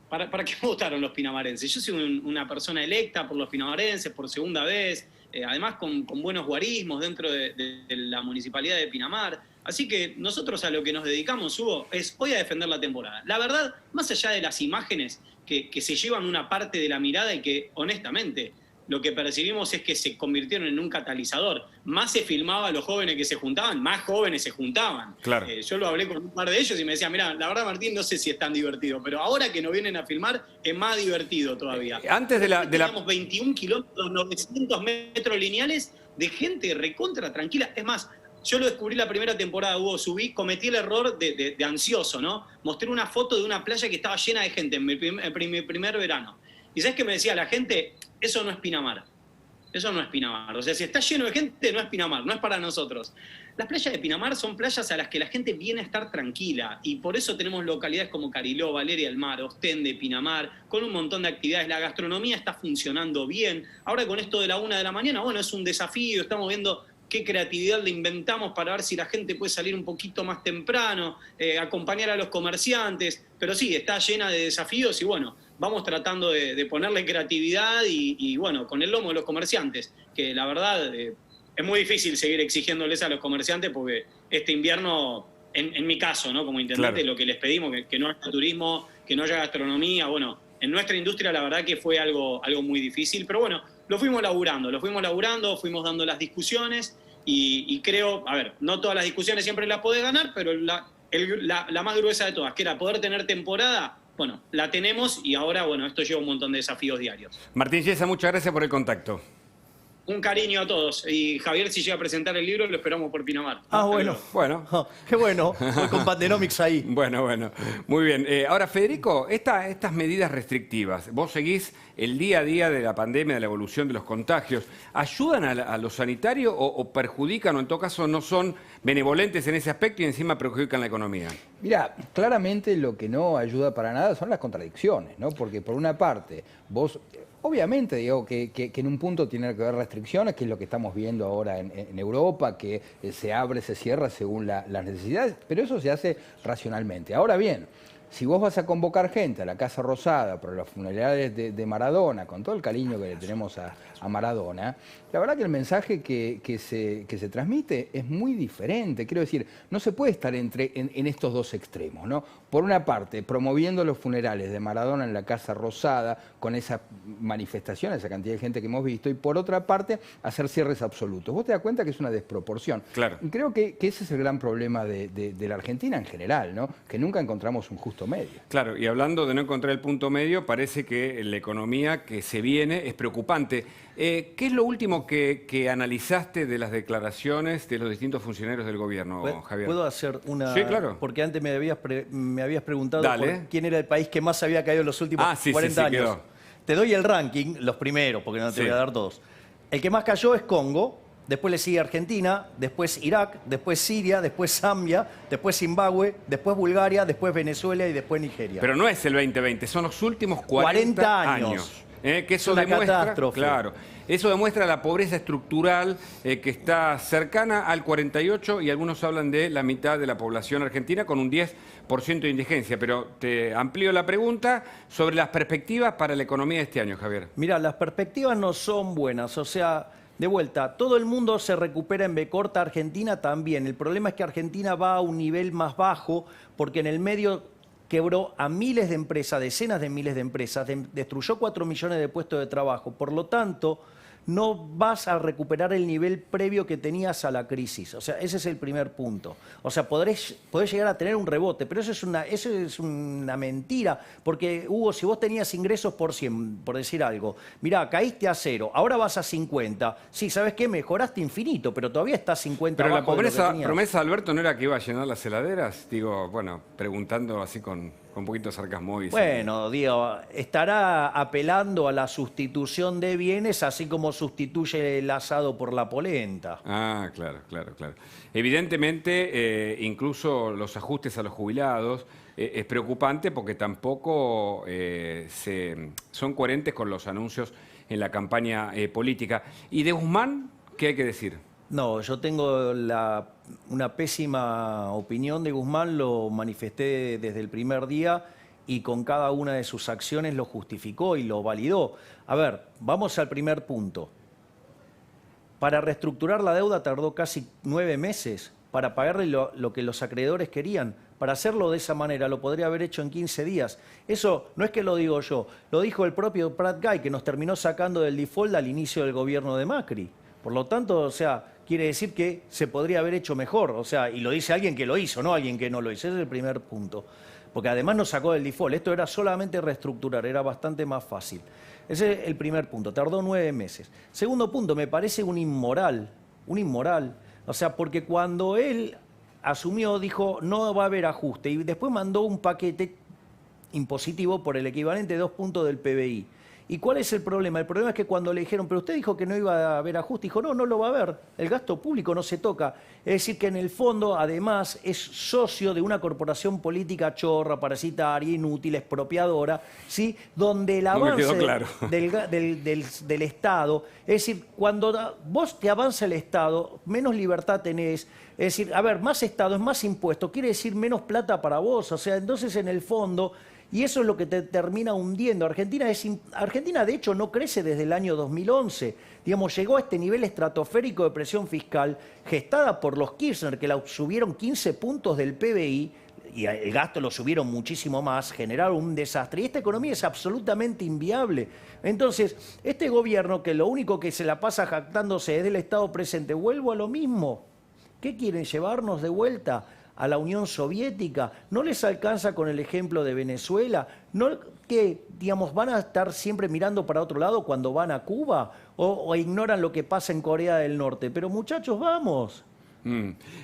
¿Para qué votaron los pinamarenses? Yo soy una persona electa por los pinamarenses por segunda vez, además con buenos guarismos dentro de la municipalidad de Pinamar. Así que nosotros a lo que nos dedicamos, Hugo, es hoy a defender la temporada. La verdad, más allá de las imágenes que se llevan una parte de la mirada y que, honestamente, lo que percibimos es que se convirtieron en un catalizador. Más se filmaba a los jóvenes que se juntaban, más jóvenes se juntaban. Claro. Yo lo hablé con un par de ellos y me decían, mira, la verdad, Martín, no sé si es tan divertido, pero ahora que nos vienen a filmar es más divertido todavía. Antes Teníamos 21 kilómetros, 900 metros lineales de gente recontra tranquila. Es más, yo lo descubrí la primera temporada, Hugo, cometí el error de ansioso, ¿no? Mostré una foto de una playa que estaba llena de gente en mi primer verano. ¿Y sabes qué me decía la gente? Eso no es Pinamar. Eso no es Pinamar. O sea, si está lleno de gente, no es Pinamar, no es para nosotros. Las playas de Pinamar son playas a las que la gente viene a estar tranquila y por eso tenemos localidades como Cariló, Valeria del Mar, Ostende, Pinamar, con un montón de actividades. La gastronomía está funcionando bien. Ahora con esto de la 1 de la mañana, bueno, es un desafío, estamos viendo qué creatividad le inventamos para ver si la gente puede salir un poquito más temprano, acompañar a los comerciantes, pero sí, está llena de desafíos y bueno, vamos tratando de ponerle creatividad y bueno, con el lomo de los comerciantes, que la verdad es muy difícil seguir exigiéndoles a los comerciantes porque este invierno, en mi caso, ¿no? Como intendente, Claro. lo que les pedimos, que no haya turismo, que no haya gastronomía, bueno, en nuestra industria la verdad que fue algo muy difícil, pero bueno, lo fuimos laburando, fuimos dando las discusiones y creo, a ver, no todas las discusiones siempre las podés ganar, pero la más gruesa de todas, que era poder tener temporada, bueno, la tenemos y ahora, bueno, esto lleva un montón de desafíos diarios. Martín Yesa, muchas gracias por el contacto. Un cariño a todos. Y Javier, si llega a presentar el libro, lo esperamos por Pinamar. Ah, bueno. Bueno. Qué bueno. Voy con Pandenomics ahí. Bueno, muy bien. Ahora, Federico, estas medidas restrictivas, vos seguís el día a día de la pandemia, de la evolución de los contagios, ¿ayudan a lo sanitario o perjudican o en todo caso no son benevolentes en ese aspecto y encima perjudican la economía? Mira, claramente lo que no ayuda para nada son las contradicciones, ¿no? Porque por una parte, vos... Obviamente, digo, que en un punto tiene que haber restricciones, que es lo que estamos viendo ahora en Europa, que se abre, se cierra según las necesidades, pero eso se hace racionalmente. Ahora bien, si vos vas a convocar gente a la Casa Rosada por los funerales de Maradona, con todo el cariño que le tenemos a Maradona, la verdad que el mensaje que se transmite es muy diferente. Quiero decir, no se puede estar en estos dos extremos, ¿no? Por una parte, promoviendo los funerales de Maradona en la Casa Rosada, con esa manifestación, esa cantidad de gente que hemos visto, y por otra parte, hacer cierres absolutos. Vos te das cuenta que es una desproporción. Claro. Y creo que ese es el gran problema de la Argentina en general, ¿no? Que nunca encontramos un justo medio. Claro, y hablando de no encontrar el punto medio, parece que la economía que se viene es preocupante. ¿Qué es lo último que analizaste de las declaraciones de los distintos funcionarios del gobierno, Javier? ¿Puedo hacer una...? Sí, claro. Porque antes me habías preguntado Dale. por quién era el país que más había caído en los últimos 40 años. Quedó. Te doy el ranking, los primeros, porque no te voy a dar todos. El que más cayó es Congo, después le sigue Argentina, después Irak, después Siria, después Zambia, después Zimbabue, después Bulgaria, después Venezuela y después Nigeria. Pero no es el 2020, son los últimos 40 años. Que eso una demuestra, catástrofe. claro, eso demuestra la pobreza estructural que está cercana al 48 y algunos hablan de la mitad de la población argentina con un 10% de indigencia. Pero te amplío la pregunta sobre las perspectivas para la economía de este año, Javier. Mira, las perspectivas no son buenas, o sea, de vuelta, todo el mundo se recupera en B corta, Argentina también. El problema es que Argentina va a un nivel más bajo porque en el medio quebró a miles de empresas, decenas de miles de empresas, destruyó 4 millones de puestos de trabajo. Por lo tanto, no vas a recuperar el nivel previo que tenías a la crisis. O sea, ese es el primer punto. O sea, podés llegar a tener un rebote, pero eso es una mentira. Porque, Hugo, si vos tenías ingresos por 100, por decir algo, mirá, caíste a 0, ahora vas a 50. Sí, ¿sabes qué? Mejoraste infinito, pero todavía estás 50 Pero la abajo de lo que tenías. promesa de Alberto no era que iba a llenar las heladeras. Digo, bueno, preguntando así con un poquito de sarcasmo. Bueno, digo, estará apelando a la sustitución de bienes, así como sustituye el asado por la polenta. Ah, claro. Evidentemente, incluso los ajustes a los jubilados es preocupante porque tampoco son coherentes con los anuncios en la campaña política. ¿Y de Guzmán qué hay que decir? No, yo tengo una pésima opinión de Guzmán, lo manifesté desde el primer día y con cada una de sus acciones lo justificó y lo validó. A ver, vamos al primer punto. Para reestructurar la deuda tardó casi 9 meses para pagarle lo que los acreedores querían. Para hacerlo de esa manera lo podría haber hecho en 15 días. Eso no es que lo digo yo, lo dijo el propio Prat Guy, que nos terminó sacando del default al inicio del gobierno de Macri. Por lo tanto, o sea, quiere decir que se podría haber hecho mejor. O sea, y lo dice alguien que lo hizo, no alguien que no lo hizo. Ese es el primer punto. Porque además nos sacó del default. Esto era solamente reestructurar, era bastante más fácil. Ese es el primer punto, tardó 9 meses. Segundo punto, me parece un inmoral. O sea, porque cuando él asumió, dijo, no va a haber ajuste. Y después mandó un paquete impositivo por el equivalente de 2 puntos del PBI. ¿Y cuál es el problema? El problema es que cuando le dijeron, pero usted dijo que no iba a haber ajuste, dijo, no lo va a haber, el gasto público no se toca. Es decir, que en el fondo, además, es socio de una corporación política chorra, parasitaria, inútil, expropiadora, ¿sí? Donde el avance del Estado, es decir, cuando vos te avanza el Estado, menos libertad tenés. Es decir, a ver, más Estado es más impuesto, quiere decir menos plata para vos. O sea, entonces en el fondo... Y eso es lo que te termina hundiendo. Argentina, de hecho, no crece desde el año 2011. Digamos, llegó a este nivel estratosférico de presión fiscal gestada por los Kirchner, que la subieron 15 puntos del PBI, y el gasto lo subieron muchísimo más, generaron un desastre. Y esta economía es absolutamente inviable. Entonces, este gobierno, que lo único que se la pasa jactándose es del Estado presente, vuelvo a lo mismo. ¿Qué quieren? ¿Llevarnos de vuelta a la Unión Soviética? ¿No les alcanza con el ejemplo de Venezuela? ¿No que, digamos, van a estar siempre mirando para otro lado cuando van a Cuba? ¿O ignoran lo que pasa en Corea del Norte? Pero muchachos, vamos.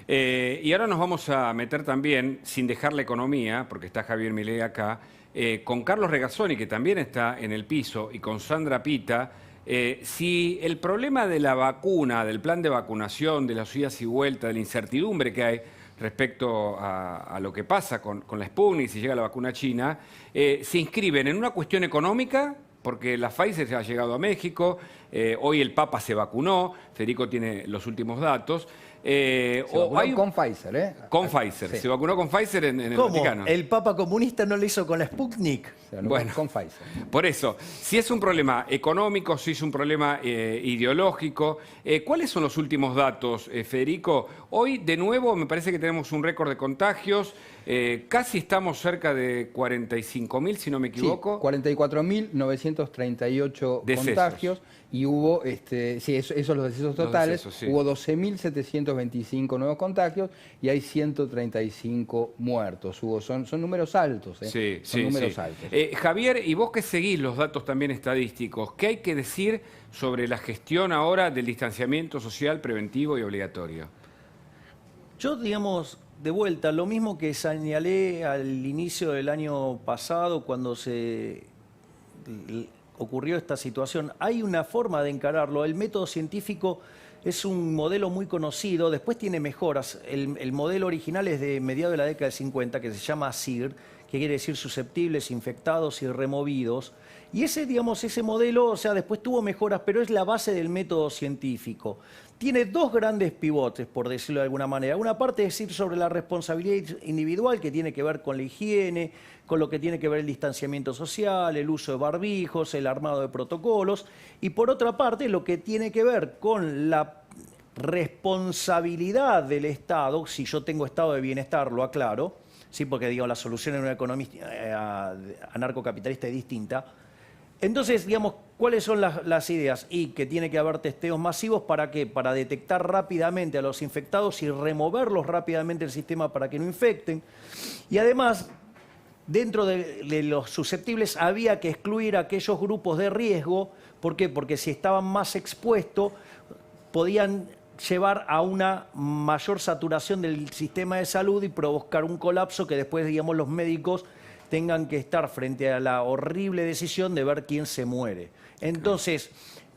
Y ahora nos vamos a meter también, sin dejar la economía, porque está Javier Milei acá, con Carlos Regazzoni, que también está en el piso, y con Sandra Pita, si el problema de la vacuna, del plan de vacunación, de las idas y vueltas, de la incertidumbre que hay respecto a lo que pasa con la Sputnik, si llega la vacuna china, se inscriben en una cuestión económica, porque la Pfizer ya ha llegado a México, hoy el Papa se vacunó, Federico tiene los últimos datos. Se vacunó con Pfizer, ¿eh? Con Pfizer, Sí. se vacunó con Pfizer en el ¿Cómo? Vaticano. ¿El Papa comunista no lo hizo con la Sputnik? Se vacunó Bueno. con Pfizer. Por eso, si es un problema económico, si es un problema ideológico, ¿cuáles son los últimos datos, Federico? Hoy, de nuevo, me parece que tenemos un récord de contagios, casi estamos cerca de 45.000, si no me equivoco. Sí, 44.938 Decesos. contagios y hubo, esos los decesos totales, decesos, sí. hubo 12.725 nuevos contagios y hay 135 muertos. Son números altos, Sí, son sí, números sí. altos. Javier, y vos que seguís los datos también estadísticos, ¿qué hay que decir sobre la gestión ahora del distanciamiento social preventivo y obligatorio? Yo, digamos, de vuelta, lo mismo que señalé al inicio del año pasado cuando ocurrió esta situación, hay una forma de encararlo. El método científico es un modelo muy conocido, después tiene mejoras. El modelo original es de mediados de la década del 50, que se llama SIR, que quiere decir susceptibles, infectados y removidos. Y ese modelo, o sea, después tuvo mejoras, pero es la base del método científico. Tiene dos grandes pivotes, por decirlo de alguna manera. Una parte es ir sobre la responsabilidad individual, que tiene que ver con la higiene, con lo que tiene que ver el distanciamiento social, el uso de barbijos, el armado de protocolos. Y por otra parte, lo que tiene que ver con la responsabilidad del Estado, si yo tengo estado de bienestar, lo aclaro, ¿sí? Porque digo, la solución en una economía anarcocapitalista es distinta. Entonces, digamos, ¿cuáles son las ideas? Y que tiene que haber testeos masivos, ¿para qué? Para detectar rápidamente a los infectados y removerlos rápidamente del sistema para que no infecten. Y además, dentro de los susceptibles había que excluir a aquellos grupos de riesgo. ¿Por qué? Porque si estaban más expuestos, podían llevar a una mayor saturación del sistema de salud y provocar un colapso que después, digamos, los médicos tengan que estar frente a la horrible decisión de ver quién se muere. Entonces,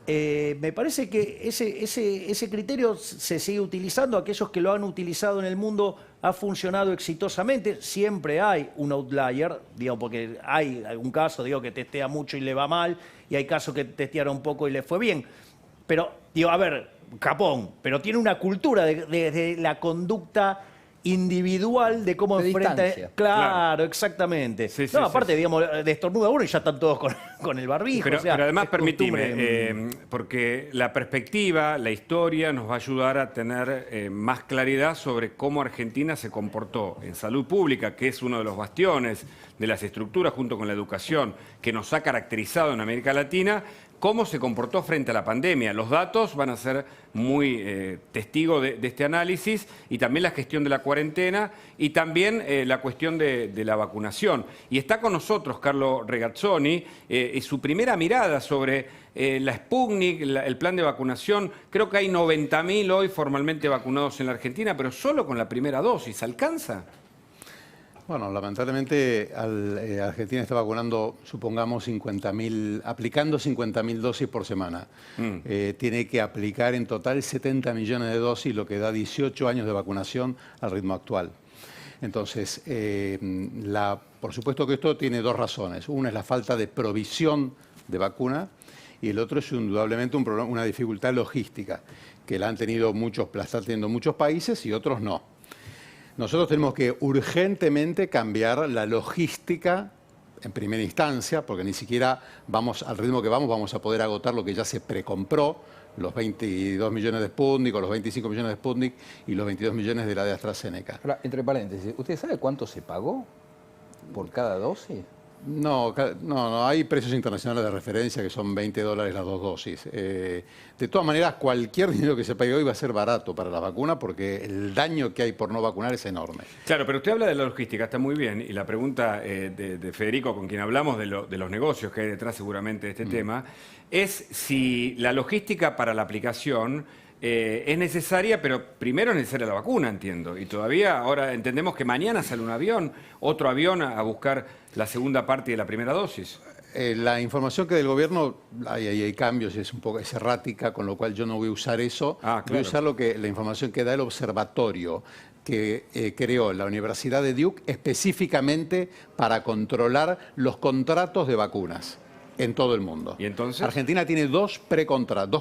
me parece que ese criterio se sigue utilizando. Aquellos que lo han utilizado en el mundo ha funcionado exitosamente. Siempre hay un outlier, digamos, porque hay algún caso, digo, que testea mucho y le va mal, y hay casos que testearon poco y le fue bien. Pero, digo, a ver, Japón, pero tiene una cultura de la conducta individual de cómo De enfrenta. distancia. Claro, exactamente. Sí, sí, no, aparte, sí. digamos, destornuda uno y ya están todos con el barbijo. Pero, o sea, pero además, es permitime, costumbre. porque la perspectiva, la historia nos va a ayudar a tener más claridad sobre cómo Argentina se comportó en salud pública, que es uno de los bastiones de las estructuras junto con la educación que nos ha caracterizado en América Latina, cómo se comportó frente a la pandemia. Los datos van a ser muy testigos de este análisis, y también la gestión de la cuarentena y también la cuestión de la vacunación. Y está con nosotros Carlos Regazzoni, y su primera mirada sobre la Sputnik, el plan de vacunación. Creo que hay 90.000 hoy formalmente vacunados en la Argentina, pero solo con la primera dosis. ¿Alcanza? Bueno, lamentablemente Argentina está vacunando, supongamos, 50.000, aplicando 50.000 dosis por semana. Tiene que aplicar en total 70 millones de dosis, lo que da 18 años de vacunación al ritmo actual. Entonces, por supuesto que esto tiene dos razones. Una es la falta de provisión de vacuna, y el otro es indudablemente una dificultad logística, que la han tenido la están teniendo muchos países y otros no. Nosotros tenemos que urgentemente cambiar la logística en primera instancia, porque ni siquiera al ritmo que vamos a poder agotar lo que ya se precompró, los 22 millones de Sputnik, o los 25 millones de Sputnik y los 22 millones de la de AstraZeneca. Ahora, entre paréntesis, ¿usted sabe cuánto se pagó por cada dosis? No, hay precios internacionales de referencia que son $20 las 2 dosis. De todas maneras, cualquier dinero que se pague hoy va a ser barato para la vacuna porque el daño que hay por no vacunar es enorme. Claro, pero usted habla de la logística, está muy bien, y la pregunta de Federico, con quien hablamos de los negocios que hay detrás seguramente de este tema, es si la logística para la aplicación es necesaria, pero primero es necesaria la vacuna, entiendo. Y todavía ahora entendemos que mañana sale un avión, otro avión a buscar la segunda parte de la primera dosis. La información que del gobierno, hay cambios, es un poco errática, con lo cual yo no voy a usar eso. Claro. Voy a usar la información que da el observatorio que creó la Universidad de Duke específicamente para controlar los contratos de vacunas en todo el mundo. ¿Y entonces? Argentina tiene dos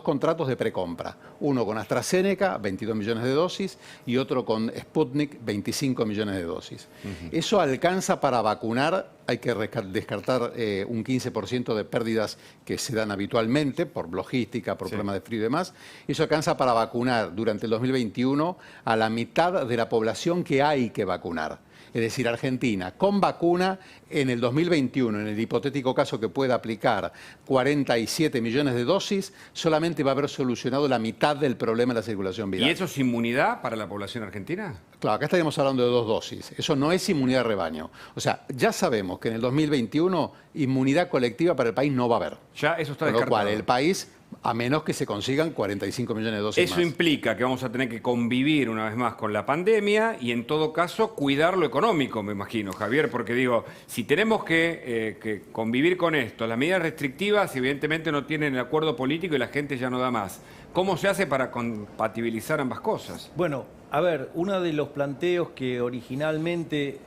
contratos de precompra. Uno con AstraZeneca, 22 millones de dosis, y otro con Sputnik, 25 millones de dosis. Eso alcanza para vacunar, hay que descartar un 15% de pérdidas que se dan habitualmente por logística, por problemas de frío y demás. Eso alcanza para vacunar durante el 2021 a la mitad de la población que hay que vacunar. Es decir, Argentina, con vacuna, en el 2021, en el hipotético caso que pueda aplicar 47 millones de dosis, solamente va a haber solucionado la mitad del problema de la circulación viral. ¿Y eso es inmunidad para la población argentina? Claro, acá estaríamos hablando de 2 dosis. Eso no es inmunidad de rebaño. O sea, ya sabemos que en el 2021 inmunidad colectiva para el país no va a haber. Ya eso está Con lo descartado. cual, el país, a menos que se consigan 45 millones de dosis Eso más. implica que vamos a tener que convivir una vez más con la pandemia y en todo caso cuidar lo económico, me imagino, Javier, porque digo, si tenemos que convivir con esto, las medidas restrictivas evidentemente no tienen el acuerdo político y la gente ya no da más. ¿Cómo se hace para compatibilizar ambas cosas? Bueno, a ver, uno de los planteos que originalmente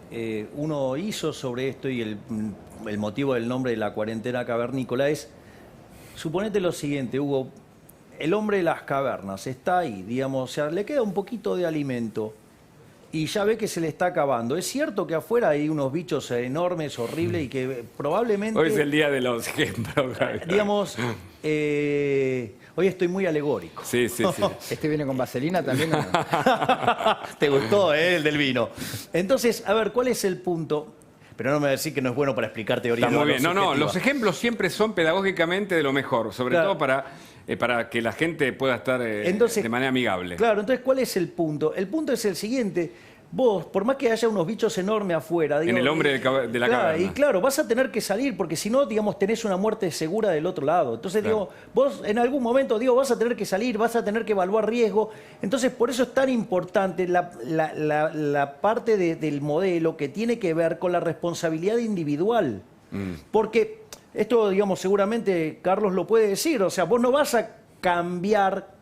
uno hizo sobre esto y el motivo del nombre de la cuarentena cavernícola es, suponete lo siguiente, Hugo, el hombre de las cavernas está ahí, digamos, o sea, le queda un poquito de alimento y ya ve que se le está acabando. Es cierto que afuera hay unos bichos enormes, horribles y que probablemente... Hoy es el día de los ejemplos, Javier. Digamos, hoy estoy muy alegórico. Sí. ¿Este viene con vaselina también o no? Te gustó, el del vino. Entonces, a ver, ¿cuál es el punto? Pero no me voy a decir que no es bueno para explicar teoría. Está muy bien. No, los ejemplos siempre son pedagógicamente de lo mejor, sobre todo para que la gente pueda estar de manera amigable. Claro, entonces, ¿cuál es el punto? El punto es el siguiente. Vos, por más que haya unos bichos enormes afuera... En el hombre de la caverna. Y claro, vas a tener que salir porque si no, digamos, tenés una muerte segura del otro lado. Entonces, digo, vos en algún momento, vas a tener que salir, vas a tener que evaluar riesgo. Entonces, por eso es tan importante la parte del modelo que tiene que ver con la responsabilidad individual. Porque esto, digamos, seguramente Carlos lo puede decir. O sea, vos no vas a cambiar,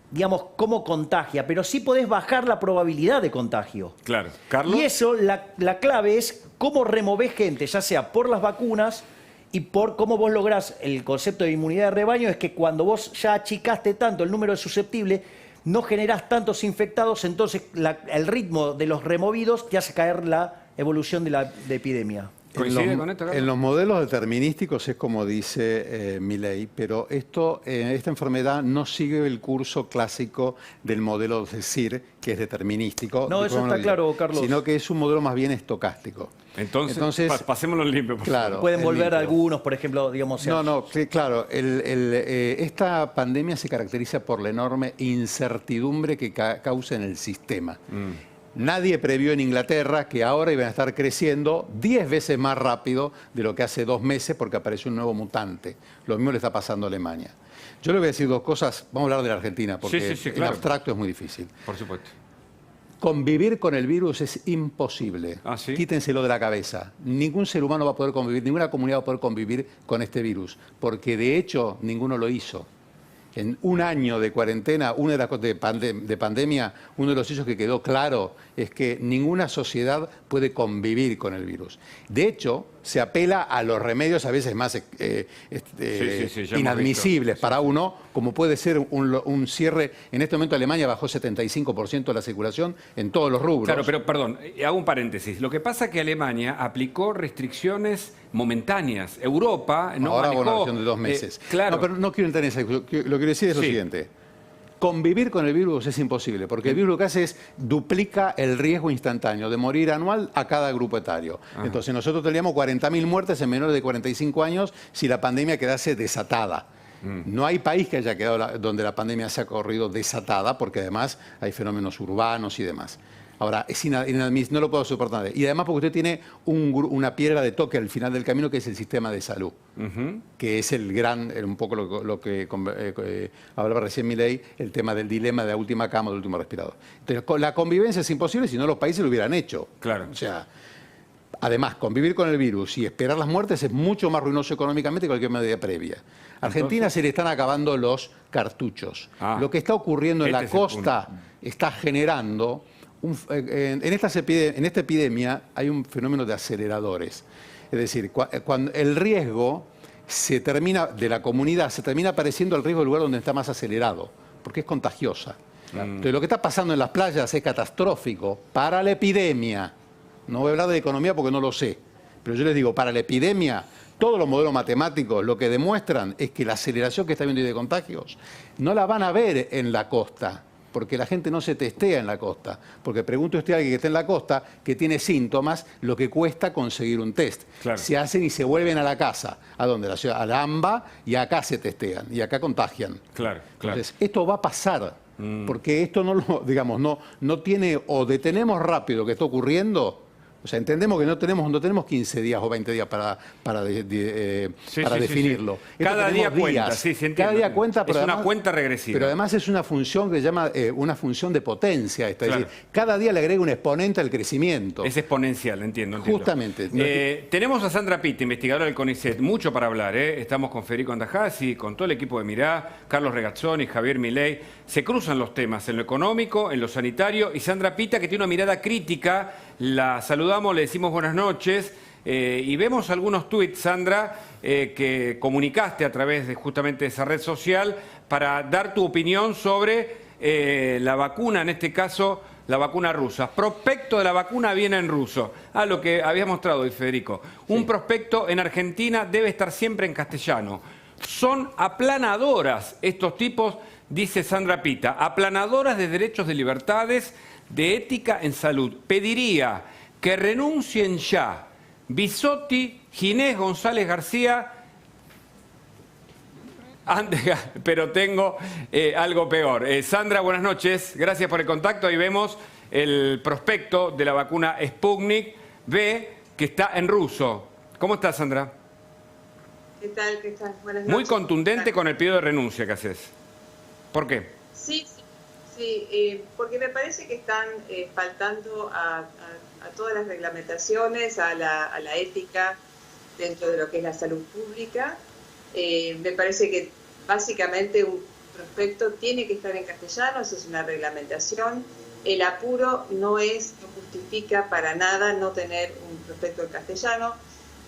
digamos, cómo contagia, pero sí podés bajar la probabilidad de contagio. Claro. ¿Carlos? Y eso, la clave es cómo removés gente, ya sea por las vacunas y por cómo vos lográs el concepto de inmunidad de rebaño, es que cuando vos ya achicaste tanto el número de susceptibles, no generás tantos infectados, entonces el ritmo de los removidos te hace caer la evolución de la epidemia. ¿Coincide con esto, Carlos? En los modelos determinísticos es como dice Milei, pero esta enfermedad no sigue el curso clásico del modelo de CIR, que es determinístico. No, eso está claro, Carlos. Sino que es un modelo más bien estocástico. Entonces pasémoslo limpio, por claro, favor. Pueden volver limpio. algunos, por ejemplo, digamos... Claro. Esta pandemia se caracteriza por la enorme incertidumbre que causa en el sistema. Nadie previó en Inglaterra que ahora iban a estar creciendo 10 veces más rápido de lo que hace 2 meses porque apareció un nuevo mutante. Lo mismo le está pasando a Alemania. Yo le voy a decir 2 cosas. Vamos a hablar de la Argentina porque en abstracto es muy difícil. Por supuesto. Convivir con el virus es imposible. ¿Ah, sí? Quítenselo de la cabeza. Ningún ser humano va a poder convivir, ninguna comunidad va a poder convivir con este virus, porque de hecho ninguno lo hizo. En un año de cuarentena, una de las cosas de pandemia, uno de los hechos que quedó claro es que ninguna sociedad puede convivir con el virus. De hecho, se apela a los remedios a veces más inadmisibles para uno, como puede ser un cierre. En este momento Alemania bajó 75% de la circulación en todos los rubros. Claro, pero perdón, hago un paréntesis. Lo que pasa es que Alemania aplicó restricciones momentáneas. Europa no ahora manejó... una versión de 2 meses. claro. No, pero no quiero entrar en eso. Lo que quiero decir es lo siguiente. Convivir con el virus es imposible, porque el virus lo que hace es duplica el riesgo instantáneo de morir anual a cada grupo etario. Entonces nosotros tendríamos 40.000 muertes en menores de 45 años si la pandemia quedase desatada. No hay país que haya quedado donde la pandemia se ha corrido desatada, porque además hay fenómenos urbanos y demás. Ahora, es inadmisible, no lo puedo soportar. Y además porque usted tiene una piedra de toque al final del camino, que es el sistema de salud, que es el gran, un poco lo que hablaba recién Milei, el tema del dilema de la última cama, del último respirador. Entonces, la convivencia es imposible si no los países lo hubieran hecho. Claro. O sea, además, convivir con el virus y esperar las muertes es mucho más ruinoso económicamente que cualquier medida previa. A Argentina se le están acabando los cartuchos. Lo que está ocurriendo en la costa está generando... En esta epidemia hay un fenómeno de aceleradores. Es decir, cuando el riesgo de la comunidad se termina apareciendo el riesgo del lugar donde está más acelerado, porque es contagiosa. Entonces, lo que está pasando en las playas es catastrófico para la epidemia. No voy a hablar de economía porque no lo sé, pero yo les digo, para la epidemia, todos los modelos matemáticos lo que demuestran es que la aceleración que está habiendo de contagios no la van a ver en la costa, porque la gente no se testea en la costa. Porque pregunte usted a alguien que está en la costa, que tiene síntomas, lo que cuesta conseguir un test. Claro. Se hacen y se vuelven a la casa. ¿A dónde? La ciudad, a la AMBA, y acá se testean, y acá contagian. Claro, claro. Entonces, esto va a pasar, porque esto no tiene, o detenemos rápido lo que está ocurriendo. O sea, entendemos que no tenemos 15 días o 20 días para definirlo. Sí. Cada día cuenta, sí, se entiende. Cada día cuenta, pero es además, una cuenta regresiva. Pero además es una función que se llama una función de potencia. Es decir, cada día le agrega un exponente al crecimiento. Es exponencial, entiendo. Justamente. Tenemos a Sandra Pita, investigadora del CONICET, mucho para hablar. Estamos con Federico Andajasi, con todo el equipo de Mirá, Carlos Regazzoni, Javier Milei. Se cruzan los temas en lo económico, en lo sanitario, y Sandra Pita, que tiene una mirada crítica, la saludamos, le decimos buenas noches, y vemos algunos tuits, Sandra, que comunicaste a través de justamente esa red social para dar tu opinión sobre la vacuna, en este caso la vacuna rusa. Prospecto de la vacuna viene en ruso. Lo que había mostrado hoy Federico. Un prospecto en Argentina debe estar siempre en castellano. Son aplanadoras estos tipos, dice Sandra Pita, aplanadoras de derechos, de libertades, de ética en salud. Pediría que renuncien ya Bisotti, Ginés, González García, pero tengo algo peor. Sandra, buenas noches, gracias por el contacto. Ahí vemos el prospecto de la vacuna Sputnik V, que está en ruso. ¿Cómo estás, Sandra? ¿Qué tal? Buenas noches. Muy contundente con el pedido de renuncia que haces. ¿Por qué? Sí, porque me parece que están faltando a todas las reglamentaciones, a la ética dentro de lo que es la salud pública. Me parece que básicamente un prospecto tiene que estar en castellano, eso es una reglamentación. El apuro no justifica para nada no tener un prospecto en castellano.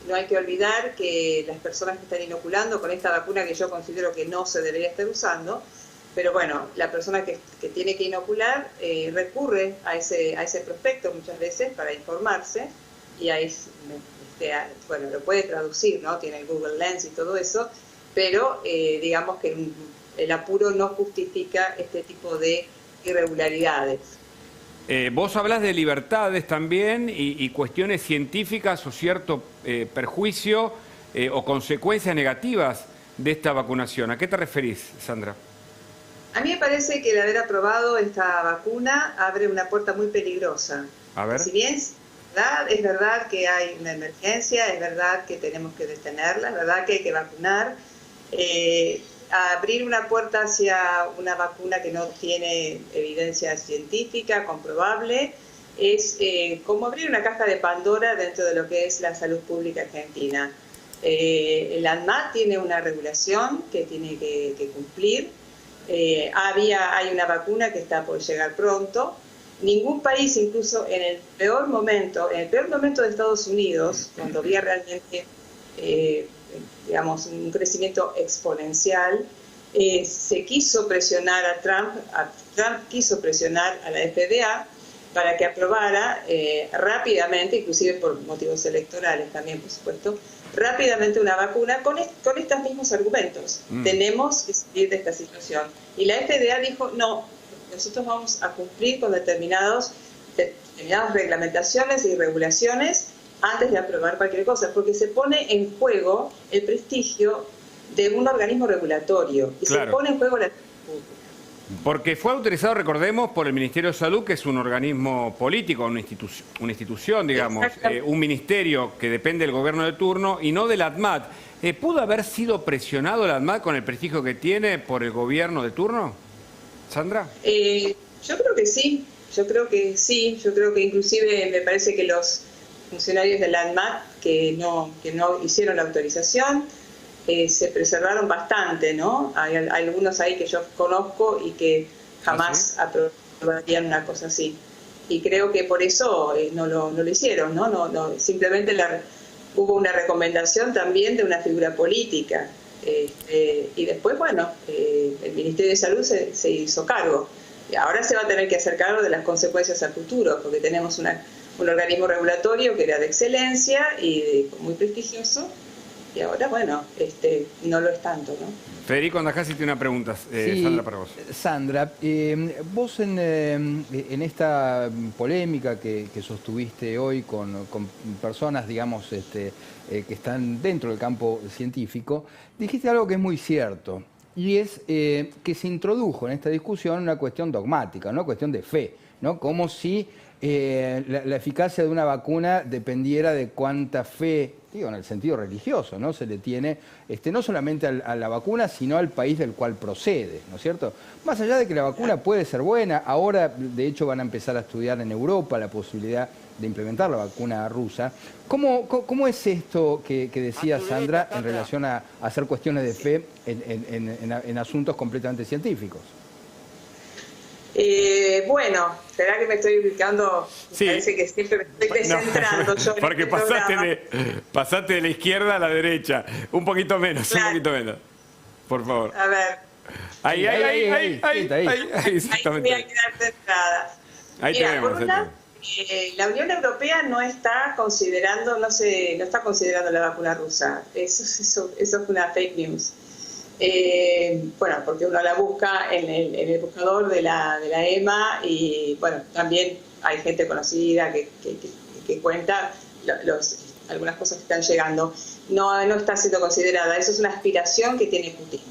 No hay que olvidar que las personas que están inoculando con esta vacuna, que yo considero que no se debería estar usando, pero bueno, la persona que tiene que inocular recurre a ese prospecto muchas veces para informarse, y ahí, bueno, lo puede traducir, ¿no? Tiene el Google Lens y todo eso, pero digamos que el apuro no justifica este tipo de irregularidades. Vos hablas de libertades también y cuestiones científicas o cierto perjuicio o consecuencias negativas de esta vacunación. ¿A qué te referís, Sandra? A mí me parece que el haber aprobado esta vacuna abre una puerta muy peligrosa. A ver. Si bien es verdad que hay una emergencia, es verdad que tenemos que detenerla, es verdad que hay que vacunar, abrir una puerta hacia una vacuna que no tiene evidencia científica comprobable es como abrir una caja de Pandora dentro de lo que es la salud pública argentina. El ANMAT tiene una regulación que tiene que cumplir. Hay una vacuna que está por llegar pronto. Ningún país, incluso en el peor momento de Estados Unidos, cuando había realmente un crecimiento exponencial, se quiso presionar a Trump quiso presionar a la FDA para que aprobara rápidamente, inclusive por motivos electorales también, por supuesto, rápidamente una vacuna con estos mismos argumentos. Tenemos que salir de esta situación. Y la FDA dijo, no, nosotros vamos a cumplir con determinadas reglamentaciones y regulaciones antes de aprobar cualquier cosa, porque se pone en juego el prestigio de un organismo regulatorio y se pone en juego la salud pública. Porque fue autorizado, recordemos, por el Ministerio de Salud, que es un organismo político, una institución, digamos, un ministerio que depende del gobierno de turno y no del ADMAT. ¿Pudo haber sido presionado el ADMAT con el prestigio que tiene por el gobierno de turno? ¿Sandra? Yo creo que sí, yo creo que inclusive me parece que los funcionarios del ADMAT que no hicieron la autorización, se preservaron bastante, ¿no? Hay algunos ahí que yo conozco y que jamás aprobarían una cosa así. Y creo que por eso no lo hicieron, ¿no? Simplemente hubo una recomendación también de una figura política. Y después, bueno, el Ministerio de Salud se hizo cargo. Y ahora se va a tener que hacer cargo de las consecuencias a futuro, porque tenemos un organismo regulatorio que era de excelencia y muy prestigioso. Y ahora, bueno, no lo es tanto, ¿no? Federico Andajasi tiene una pregunta, Sí, Sandra, para vos. Sandra, vos en esta polémica que sostuviste hoy con personas, digamos, que están dentro del campo científico, dijiste algo que es muy cierto, y es que se introdujo en esta discusión una cuestión dogmática, una cuestión de fe, ¿no? Como si la eficacia de una vacuna dependiera de cuánta fe, digo, en el sentido religioso, ¿no? Se le tiene no solamente a la vacuna, sino al país del cual procede, ¿no es cierto? Más allá de que la vacuna puede ser buena, ahora de hecho van a empezar a estudiar en Europa la posibilidad de implementar la vacuna rusa. ¿Cómo es esto que decía Sandra en relación a hacer cuestiones de fe en asuntos completamente científicos? Bueno, será que me estoy ubicando, Sí. parece que siempre me estoy descentrando. No, porque pasaste de la izquierda a la derecha. Un poquito menos, Claro. un poquito menos. Por favor. A ver, Ahí, exactamente. voy a quedar centrada. Ahí te Mira, vemos. por un lado, la Unión Europea no está considerando la vacuna rusa. Eso es una fake news. Bueno, porque uno la busca en el buscador de la EMA y bueno, también hay gente conocida que cuenta algunas cosas que están llegando. No está siendo considerada, eso es una aspiración que tiene Putin.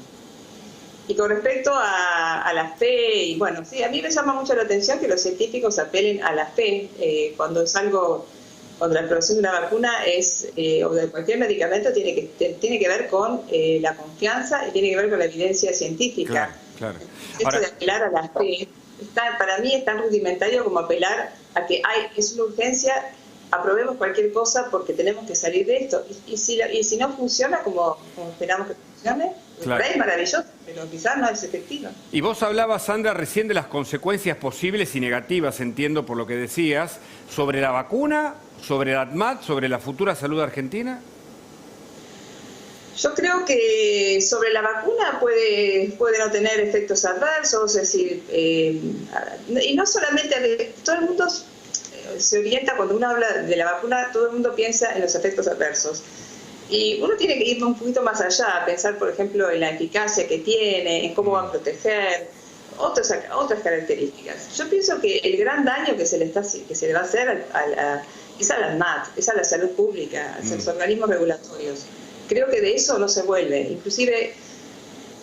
Y con respecto a la fe, y bueno, sí, a mí me llama mucho la atención que los científicos apelen a la fe cuando la producción de una vacuna o de cualquier medicamento tiene que ver con la confianza y tiene que ver con la evidencia científica. Claro. Esto de apelar a la fe, para mí es tan rudimentario como apelar a que es una urgencia, aprobemos cualquier cosa porque tenemos que salir de esto. Y si no funciona como esperamos que funcione, por ahí es maravilloso, pero quizás no es efectivo. Y vos hablabas, Sandra, recién de las consecuencias posibles y negativas, entiendo por lo que decías, sobre la vacuna, sobre el ADMAT, sobre la futura salud argentina. Yo creo que sobre la vacuna puede no tener efectos adversos, es decir, y no solamente, todo el mundo se orienta cuando uno habla de la vacuna, todo el mundo piensa en los efectos adversos. Y uno tiene que ir un poquito más allá, pensar, por ejemplo, en la eficacia que tiene, en cómo va a proteger, otras características. Yo pienso que el gran daño que se le va a hacer es a la ANMAT, es a la salud pública, a los organismos regulatorios. Creo que de eso no se vuelve. Inclusive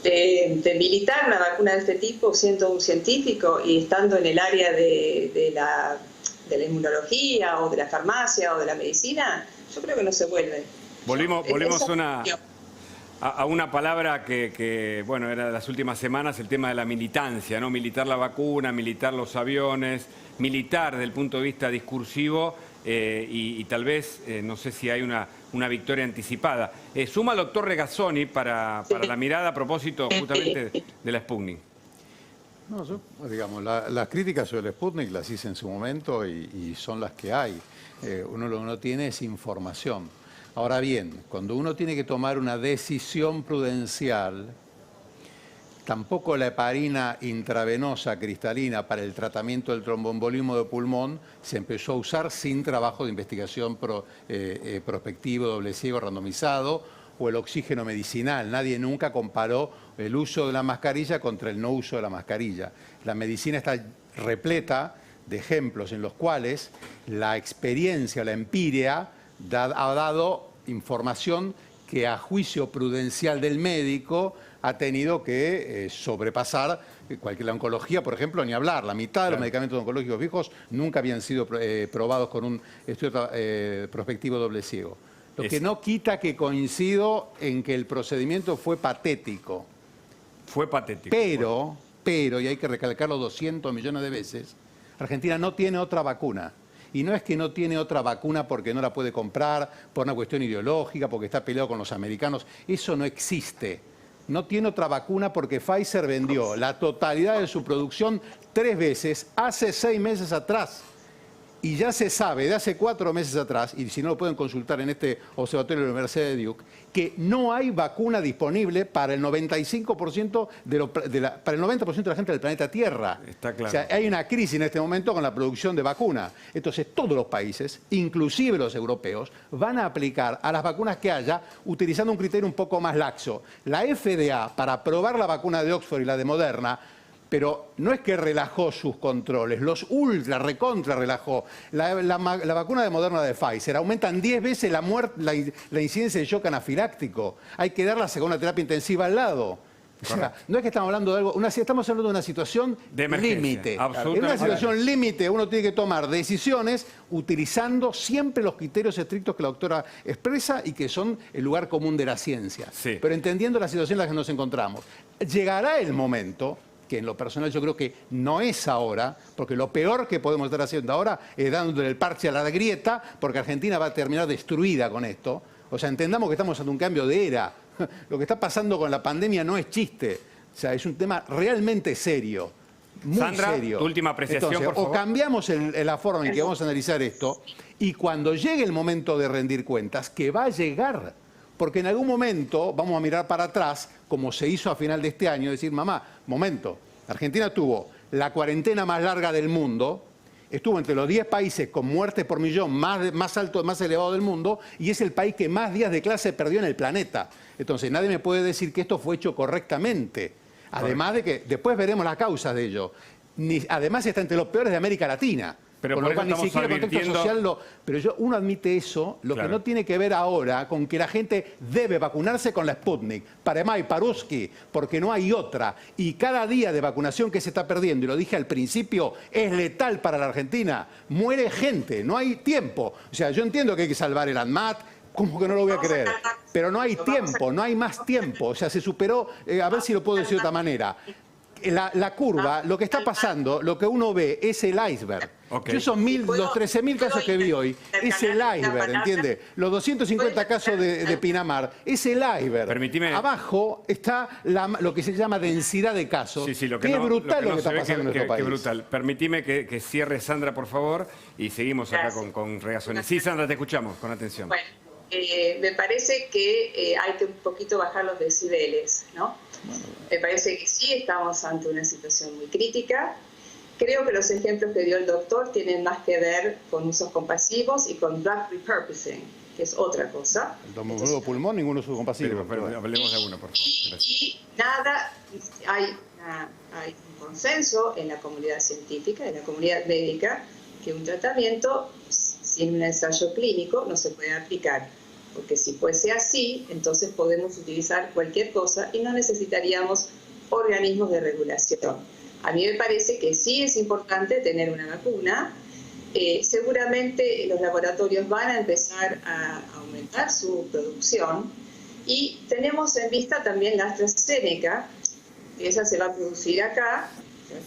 de militar una vacuna de este tipo, siendo un científico y estando en el área de la inmunología o de la farmacia o de la medicina, yo creo que no se vuelve. Volvimos a una palabra que, bueno, era de las últimas semanas, el tema de la militancia, ¿no? Militar la vacuna, militar los aviones, militar desde el punto de vista discursivo y tal vez, no sé si hay una victoria anticipada. Suma al doctor Regazzoni para la mirada a propósito justamente de la Sputnik. No, digamos, las críticas sobre el Sputnik las hice en su momento y son las que hay. Uno lo que no tiene es información. Ahora bien, cuando uno tiene que tomar una decisión prudencial, tampoco la heparina intravenosa cristalina para el tratamiento del tromboembolismo de pulmón se empezó a usar sin trabajo de investigación prospectivo, doble ciego, randomizado, o el oxígeno medicinal. Nadie nunca comparó el uso de la mascarilla contra el no uso de la mascarilla. La medicina está repleta de ejemplos en los cuales la experiencia, la empiria, ha dado información que a juicio prudencial del médico ha tenido que sobrepasar la oncología, por ejemplo, ni hablar. La mitad de los medicamentos oncológicos viejos nunca habían sido probados con un estudio prospectivo doble ciego. Lo que no quita que coincido en que el procedimiento fue patético. Fue patético. Pero, y hay que recalcarlo 200 millones de veces, Argentina no tiene otra vacuna. Y no es que no tiene otra vacuna porque no la puede comprar, por una cuestión ideológica, porque está peleado con los americanos. Eso no existe. No tiene otra vacuna porque Pfizer vendió la totalidad de su producción 3 veces hace 6 meses atrás. Y ya se sabe de hace 4 meses atrás, y si no lo pueden consultar en este observatorio de la Universidad de Duke, que no hay vacuna disponible para el 95% para el 90% de la gente del planeta Tierra. Está claro. O sea, hay una crisis en este momento con la producción de vacuna. Entonces, todos los países, inclusive los europeos, van a aplicar a las vacunas que haya utilizando un criterio un poco más laxo. La FDA, para aprobar la vacuna de Oxford y la de Moderna, pero no es que relajó sus controles, los recontra relajó. La vacuna de Moderna de Pfizer aumentan 10 veces la incidencia de shock anafiláctico. Hay que dar la segunda terapia intensiva al lado. O sea, no es que estamos hablando de algo, estamos hablando de una situación límite. En una situación límite uno tiene que tomar decisiones utilizando siempre los criterios estrictos que la doctora expresa y que son el lugar común de la ciencia. Sí. Pero entendiendo la situación en la que nos encontramos. Llegará el momento, que en lo personal yo creo que no es ahora, porque lo peor que podemos estar haciendo ahora es dándole el parche a la grieta, porque Argentina va a terminar destruida con esto. O sea, entendamos que estamos ante un cambio de era. Lo que está pasando con la pandemia no es chiste. O sea, es un tema realmente serio. Muy Sandra, serio. tu última apreciación, Entonces, por favor. o cambiamos la forma en que vamos a analizar esto, y cuando llegue el momento de rendir cuentas, que va a llegar, porque en algún momento vamos a mirar para atrás, como se hizo a final de este año, decir, mamá, momento, Argentina tuvo la cuarentena más larga del mundo, estuvo entre los 10 países con muertes por millón más alto, más elevado del mundo, y es el país que más días de clase perdió en el planeta. Entonces nadie me puede decir que esto fue hecho correctamente. Además de que después veremos las causas de ello. Además está entre los peores de América Latina. Pero con por lo cual eso ni estamos siquiera el contexto social pero uno admite eso, lo que no tiene que ver ahora con que la gente debe vacunarse con la Sputnik, para y Paruski, porque no hay otra. Y cada día de vacunación que se está perdiendo, y lo dije al principio, es letal para la Argentina. Muere gente, no hay tiempo. O sea, yo entiendo que hay que salvar el ANMAT, como que no lo voy a creer, pero no hay tiempo, no hay más tiempo. O sea, se superó, a ver si lo puedo decir de otra manera. La curva, lo que está pasando, lo que uno ve es el iceberg. Okay. Yo esos los 13.000 casos que vi hoy, es el iceberg, ¿entiende? Los 250 casos de Pinamar, es el iceberg. Permitime. Abajo está lo que se llama densidad de casos, Sí, lo que es brutal lo que está pasando en nuestro país. Qué brutal. Permitime que cierre Sandra, por favor, y seguimos acá con regazones. Sí, Sandra, te escuchamos, con atención. Bueno, me parece que hay que un poquito bajar los decibeles, ¿no? Me parece que sí estamos ante una situación muy crítica. Creo que los ejemplos que dio el doctor tienen más que ver con usos compasivos y con drug repurposing, que es otra cosa. El tromboembolismo de pulmón, ninguno es compasivo. Pero hablemos de alguno, por favor. Y nada, hay un consenso en la comunidad científica, en la comunidad médica, que un tratamiento sin un ensayo clínico no se puede aplicar. Porque si fuese así, entonces podemos utilizar cualquier cosa y no necesitaríamos organismos de regulación. A mí me parece que sí es importante tener una vacuna. Seguramente los laboratorios van a empezar a aumentar su producción y tenemos en vista también la AstraZeneca, que esa se va a producir acá.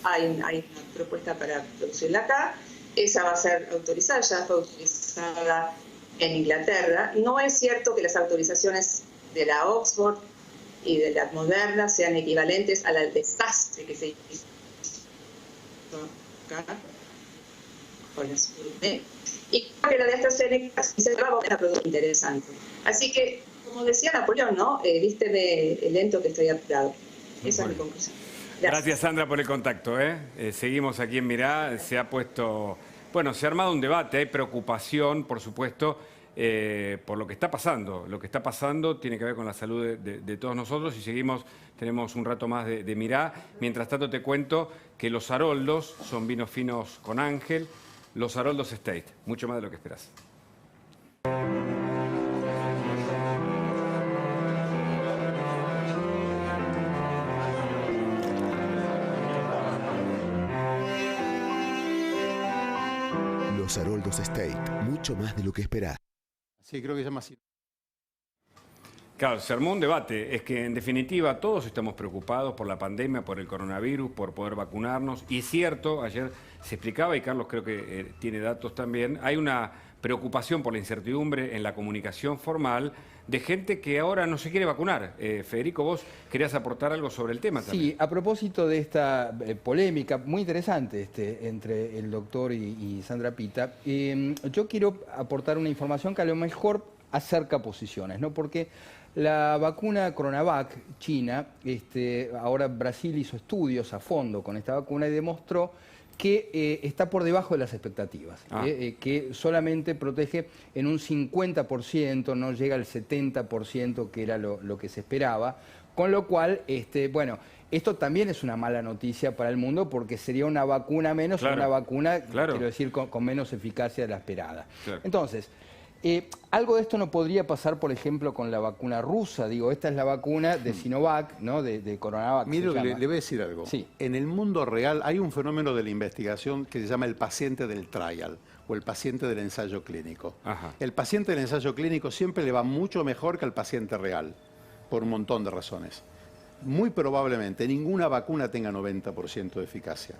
Hay una propuesta para producirla acá. Esa va a ser autorizada, ya fue autorizada en Inglaterra. No es cierto que las autorizaciones de la Oxford y de la Moderna sean equivalentes al desastre que se hizo acá con la Sputnik. Y creo que la de AstraZeneca sí se va a volver a producir interesante. Así que, como decía Napoleón, ¿no? Vísteme lento que estoy apurado. Esa es mi conclusión. Gracias, Sandra, por el contacto. Seguimos aquí en Mirá. Se ha puesto, bueno, se ha armado un debate, hay preocupación, por supuesto, por lo que está pasando. Lo que está pasando tiene que ver con la salud de todos nosotros y seguimos, tenemos un rato más de Mirá. Mientras tanto te cuento que los Haroldos son vinos finos con Ángel, los Haroldos Estate, mucho más de lo que esperás. Los Haroldos Estate, mucho más de lo que esperás. Sí, creo que se llama así. Claro, se armó un debate. Es que, en definitiva, todos estamos preocupados por la pandemia, por el coronavirus, por poder vacunarnos. Y es cierto, ayer se explicaba, y Carlos creo que tiene datos también, hay una preocupación por la incertidumbre en la comunicación formal de gente que ahora no se quiere vacunar. Federico, vos querías aportar algo sobre el tema también. Sí, a propósito de esta polémica muy interesante entre el doctor y Sandra Pita, yo quiero aportar una información que a lo mejor acerca posiciones, ¿no? Porque la vacuna Coronavac china, ahora Brasil hizo estudios a fondo con esta vacuna y demostró que está por debajo de las expectativas, que solamente protege en un 50%, no llega al 70% que era lo que se esperaba, con lo cual, bueno, esto también es una mala noticia para el mundo porque sería una vacuna menos, una vacuna, quiero decir, con menos eficacia de la esperada. Claro. Entonces, algo de esto no podría pasar, por ejemplo, con la vacuna rusa. Digo, esta es la vacuna de Sinovac, ¿no? De Coronavac. Mire, le voy a decir algo. Sí. En el mundo real hay un fenómeno de la investigación que se llama el paciente del trial o el paciente del ensayo clínico. Ajá. El paciente del ensayo clínico siempre le va mucho mejor que al paciente real, por un montón de razones. Muy probablemente ninguna vacuna tenga 90% de eficacia.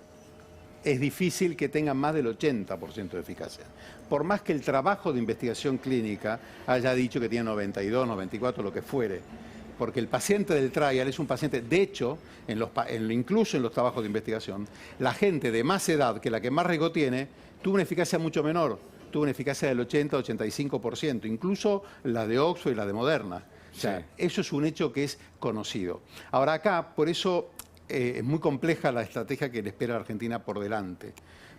Es difícil que tengan más del 80% de eficacia. Por más que el trabajo de investigación clínica haya dicho que tiene 92, 94, lo que fuere. Porque el paciente del trial es un paciente, de hecho, incluso en los trabajos de investigación, la gente de más edad, que la que más riesgo tiene, tuvo una eficacia mucho menor. Tuvo una eficacia del 80-85%, incluso la de Oxford y la de Moderna. O sea, eso es un hecho que es conocido. Ahora acá, por eso es muy compleja la estrategia que le espera a la Argentina por delante,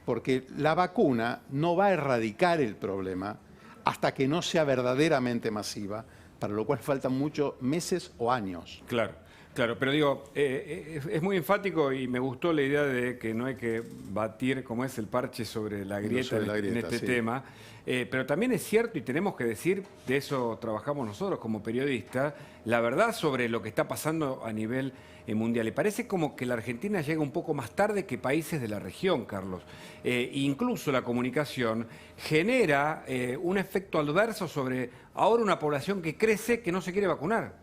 porque la vacuna no va a erradicar el problema hasta que no sea verdaderamente masiva, para lo cual faltan muchos meses o años. Claro, claro, pero digo, es muy enfático y me gustó la idea de que no hay que batir, como es el parche sobre la grieta, en este tema. Pero también es cierto, y tenemos que decir, de eso trabajamos nosotros como periodistas, la verdad sobre lo que está pasando a nivel mundial. Y parece como que la Argentina llega un poco más tarde que países de la región, Carlos. Incluso la comunicación genera un efecto adverso sobre ahora una población que crece que no se quiere vacunar.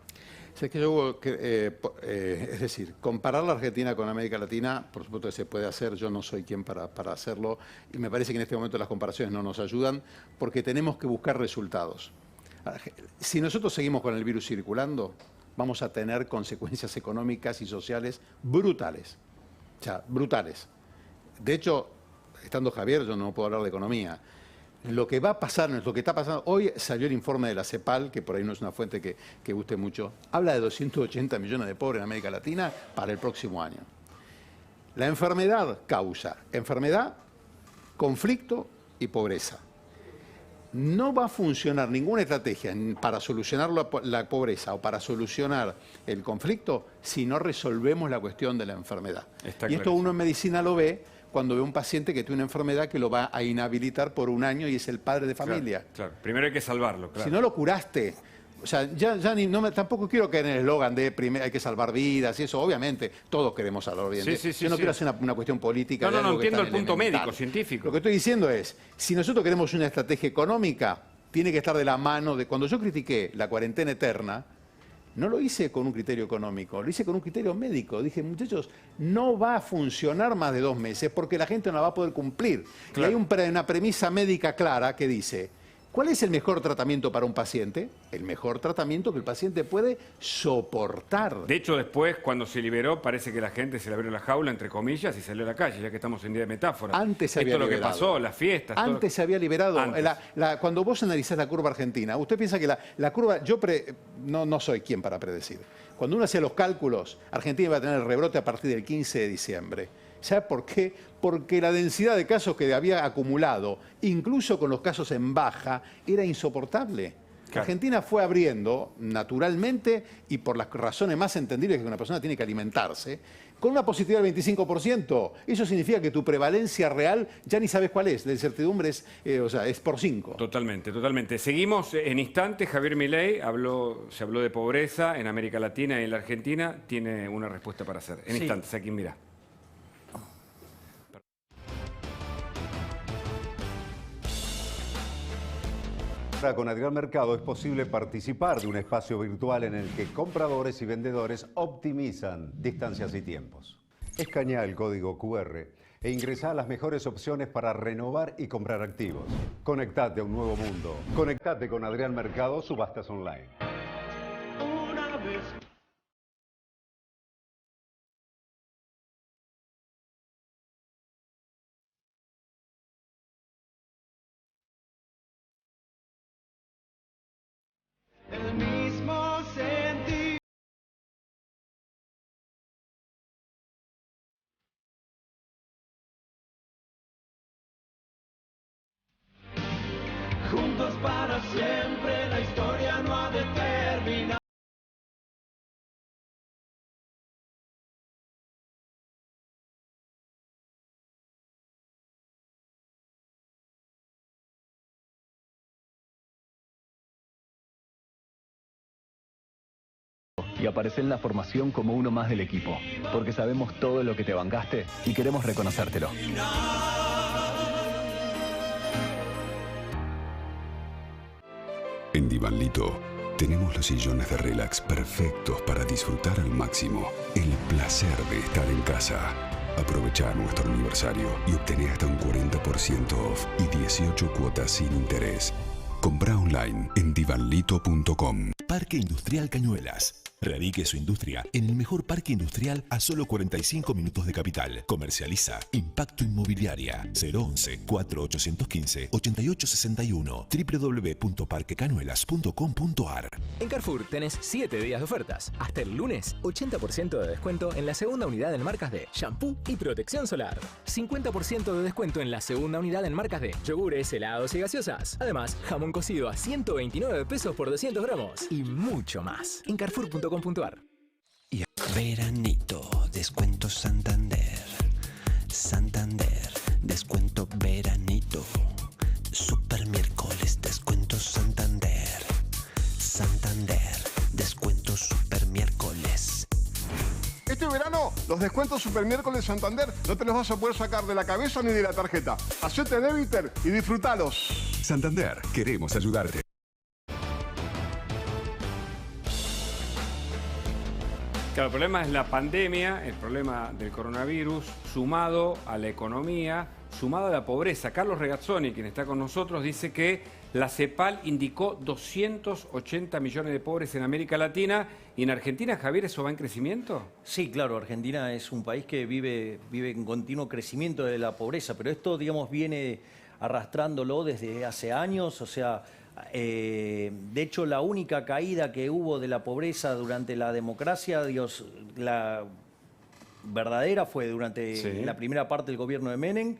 Es decir, comparar la Argentina con América Latina, por supuesto que se puede hacer, yo no soy quien para hacerlo, y me parece que en este momento las comparaciones no nos ayudan, porque tenemos que buscar resultados. Si nosotros seguimos con el virus circulando, vamos a tener consecuencias económicas y sociales brutales. O sea, brutales. De hecho, estando Javier, yo no puedo hablar de economía. Lo que va a pasar, lo que está pasando, hoy salió el informe de la CEPAL, que por ahí no es una fuente que guste mucho, habla de 280 millones de pobres en América Latina para el próximo año. La enfermedad causa enfermedad, conflicto y pobreza. No va a funcionar ninguna estrategia para solucionar la pobreza o para solucionar el conflicto si no resolvemos la cuestión de la enfermedad. Y esto uno en medicina lo ve cuando ve un paciente que tiene una enfermedad que lo va a inhabilitar por un año y es el padre de familia. Claro. Primero hay que salvarlo, claro. Si no lo curaste, o sea, tampoco quiero caer en el eslogan de hay que salvar vidas y eso, obviamente, todos queremos salvar vidas. Yo no quiero hacer una cuestión política. No, entiendo el punto médico, científico. Lo que estoy diciendo es, si nosotros queremos una estrategia económica, tiene que estar de la mano de... Cuando yo critiqué la cuarentena eterna, no lo hice con un criterio económico, lo hice con un criterio médico. Dije, muchachos, no va a funcionar más de 2 meses porque la gente no la va a poder cumplir. Claro. Y hay una premisa médica clara que dice ¿Cuál es el mejor tratamiento para un paciente? El mejor tratamiento que el paciente puede soportar. De hecho, después, cuando se liberó, parece que la gente se le abrió la jaula, entre comillas, y salió a la calle, ya que estamos en día de metáfora. Antes se había Esto es lo que liberado. pasó, las fiestas. Antes se había liberado. Antes. Cuando vos analizás la curva argentina, usted piensa que la curva, no soy quien para predecir. Cuando uno hace los cálculos, Argentina va a tener el rebrote a partir del 15 de diciembre. ¿Sabe por qué? Porque la densidad de casos que había acumulado, incluso con los casos en baja, era insoportable. Claro. Argentina fue abriendo naturalmente y por las razones más entendibles que una persona tiene que alimentarse, con una positividad del 25%. Eso significa que tu prevalencia real ya ni sabes cuál es. La incertidumbre es por 5. Totalmente, totalmente. Seguimos en instantes. Javier Milei se habló de pobreza en América Latina y en la Argentina. Tiene una respuesta para hacer. En instantes, aquí mira. Ahora con Adrián Mercado es posible participar de un espacio virtual en el que compradores y vendedores optimizan distancias y tiempos. Escanea el código QR e ingresá a las mejores opciones para renovar y comprar activos. Conectate a un nuevo mundo. Conectate con Adrián Mercado, subastas online. Una vez. El mismo sentir. Juntos para siempre, la historia no ha de terminar. Y aparece en la formación como uno más del equipo, porque sabemos todo lo que te bancaste y queremos reconocértelo. En Divanlito tenemos los sillones de relax perfectos para disfrutar al máximo el placer de estar en casa. Aprovecha nuestro aniversario y obtené hasta un 40% off y 18 cuotas sin interés. Compra online en divanlito.com. Parque Industrial Cañuelas. Radique su industria en el mejor parque industrial a solo 45 minutos de Capital. Comercializa Impacto Inmobiliaria 011-4815-8861 www.parquecañuelas.com.ar. En Carrefour tenés 7 días de ofertas. Hasta el lunes, 80% de descuento en la segunda unidad en marcas de shampoo y protección solar. 50% de descuento en la segunda unidad en marcas de yogures, helados y gaseosas. Además, jamón cocido a 129 pesos por 200 gramos. Y mucho más. En Carrefour.com.ar. Y veranito, descuento Santander. Santander, descuento veranito. Super miércoles, descuento Santander. Santander, descuento super miércoles. Este verano, los descuentos Super Miércoles Santander no te los vas a poder sacar de la cabeza ni de la tarjeta. Hacete débiter y disfrutalos. Santander, queremos ayudarte. Claro, el problema es la pandemia, el problema del coronavirus, sumado a la economía, sumado a la pobreza. Carlos Regazzoni, quien está con nosotros, dice que la CEPAL indicó 280 millones de pobres en América Latina. ¿Y en Argentina, Javier, eso va en crecimiento? Sí, claro, Argentina es un país que vive en continuo crecimiento de la pobreza, pero esto, digamos, viene arrastrándolo desde hace años, o sea... de hecho, la única caída que hubo de la pobreza durante la democracia, la verdadera fue durante la primera parte del gobierno de Menem,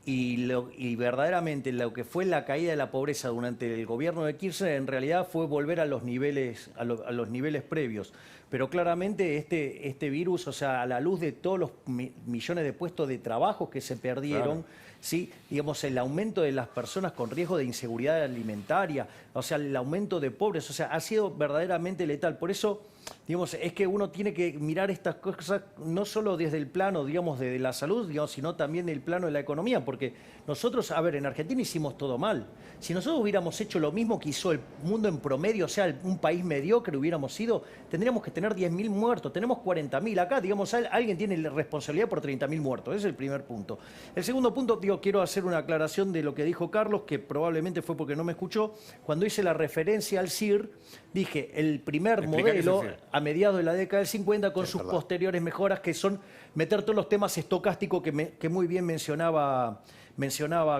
y verdaderamente lo que fue la caída de la pobreza durante el gobierno de Kirchner en realidad fue volver a los niveles, a los niveles previos. Pero claramente este virus, o sea, a la luz de todos los millones de puestos de trabajo que se perdieron, claro. ¿Sí? Digamos, el aumento de las personas con riesgo de inseguridad alimentaria, o sea, el aumento de pobres, o sea, ha sido verdaderamente letal. Por eso, digamos, es que uno tiene que mirar estas cosas no solo desde el plano, digamos, de la salud, digamos, sino también del plano de la economía, porque nosotros, a ver, en Argentina hicimos todo mal. Si nosotros hubiéramos hecho lo mismo que hizo el mundo en promedio, o sea, un país mediocre hubiéramos sido, tendríamos que tener 10.000 muertos, tenemos 40.000 acá, digamos, alguien tiene responsabilidad por 30.000 muertos, ese es el primer punto. El segundo punto, digo, quiero hacer una aclaración de lo que dijo Carlos, que probablemente fue porque no me escuchó. Cuando hice la referencia al CIR, dije el primer modelo a mediados de la década del 50 con sus posteriores mejoras, que son meter todos los temas estocásticos que muy bien mencionaba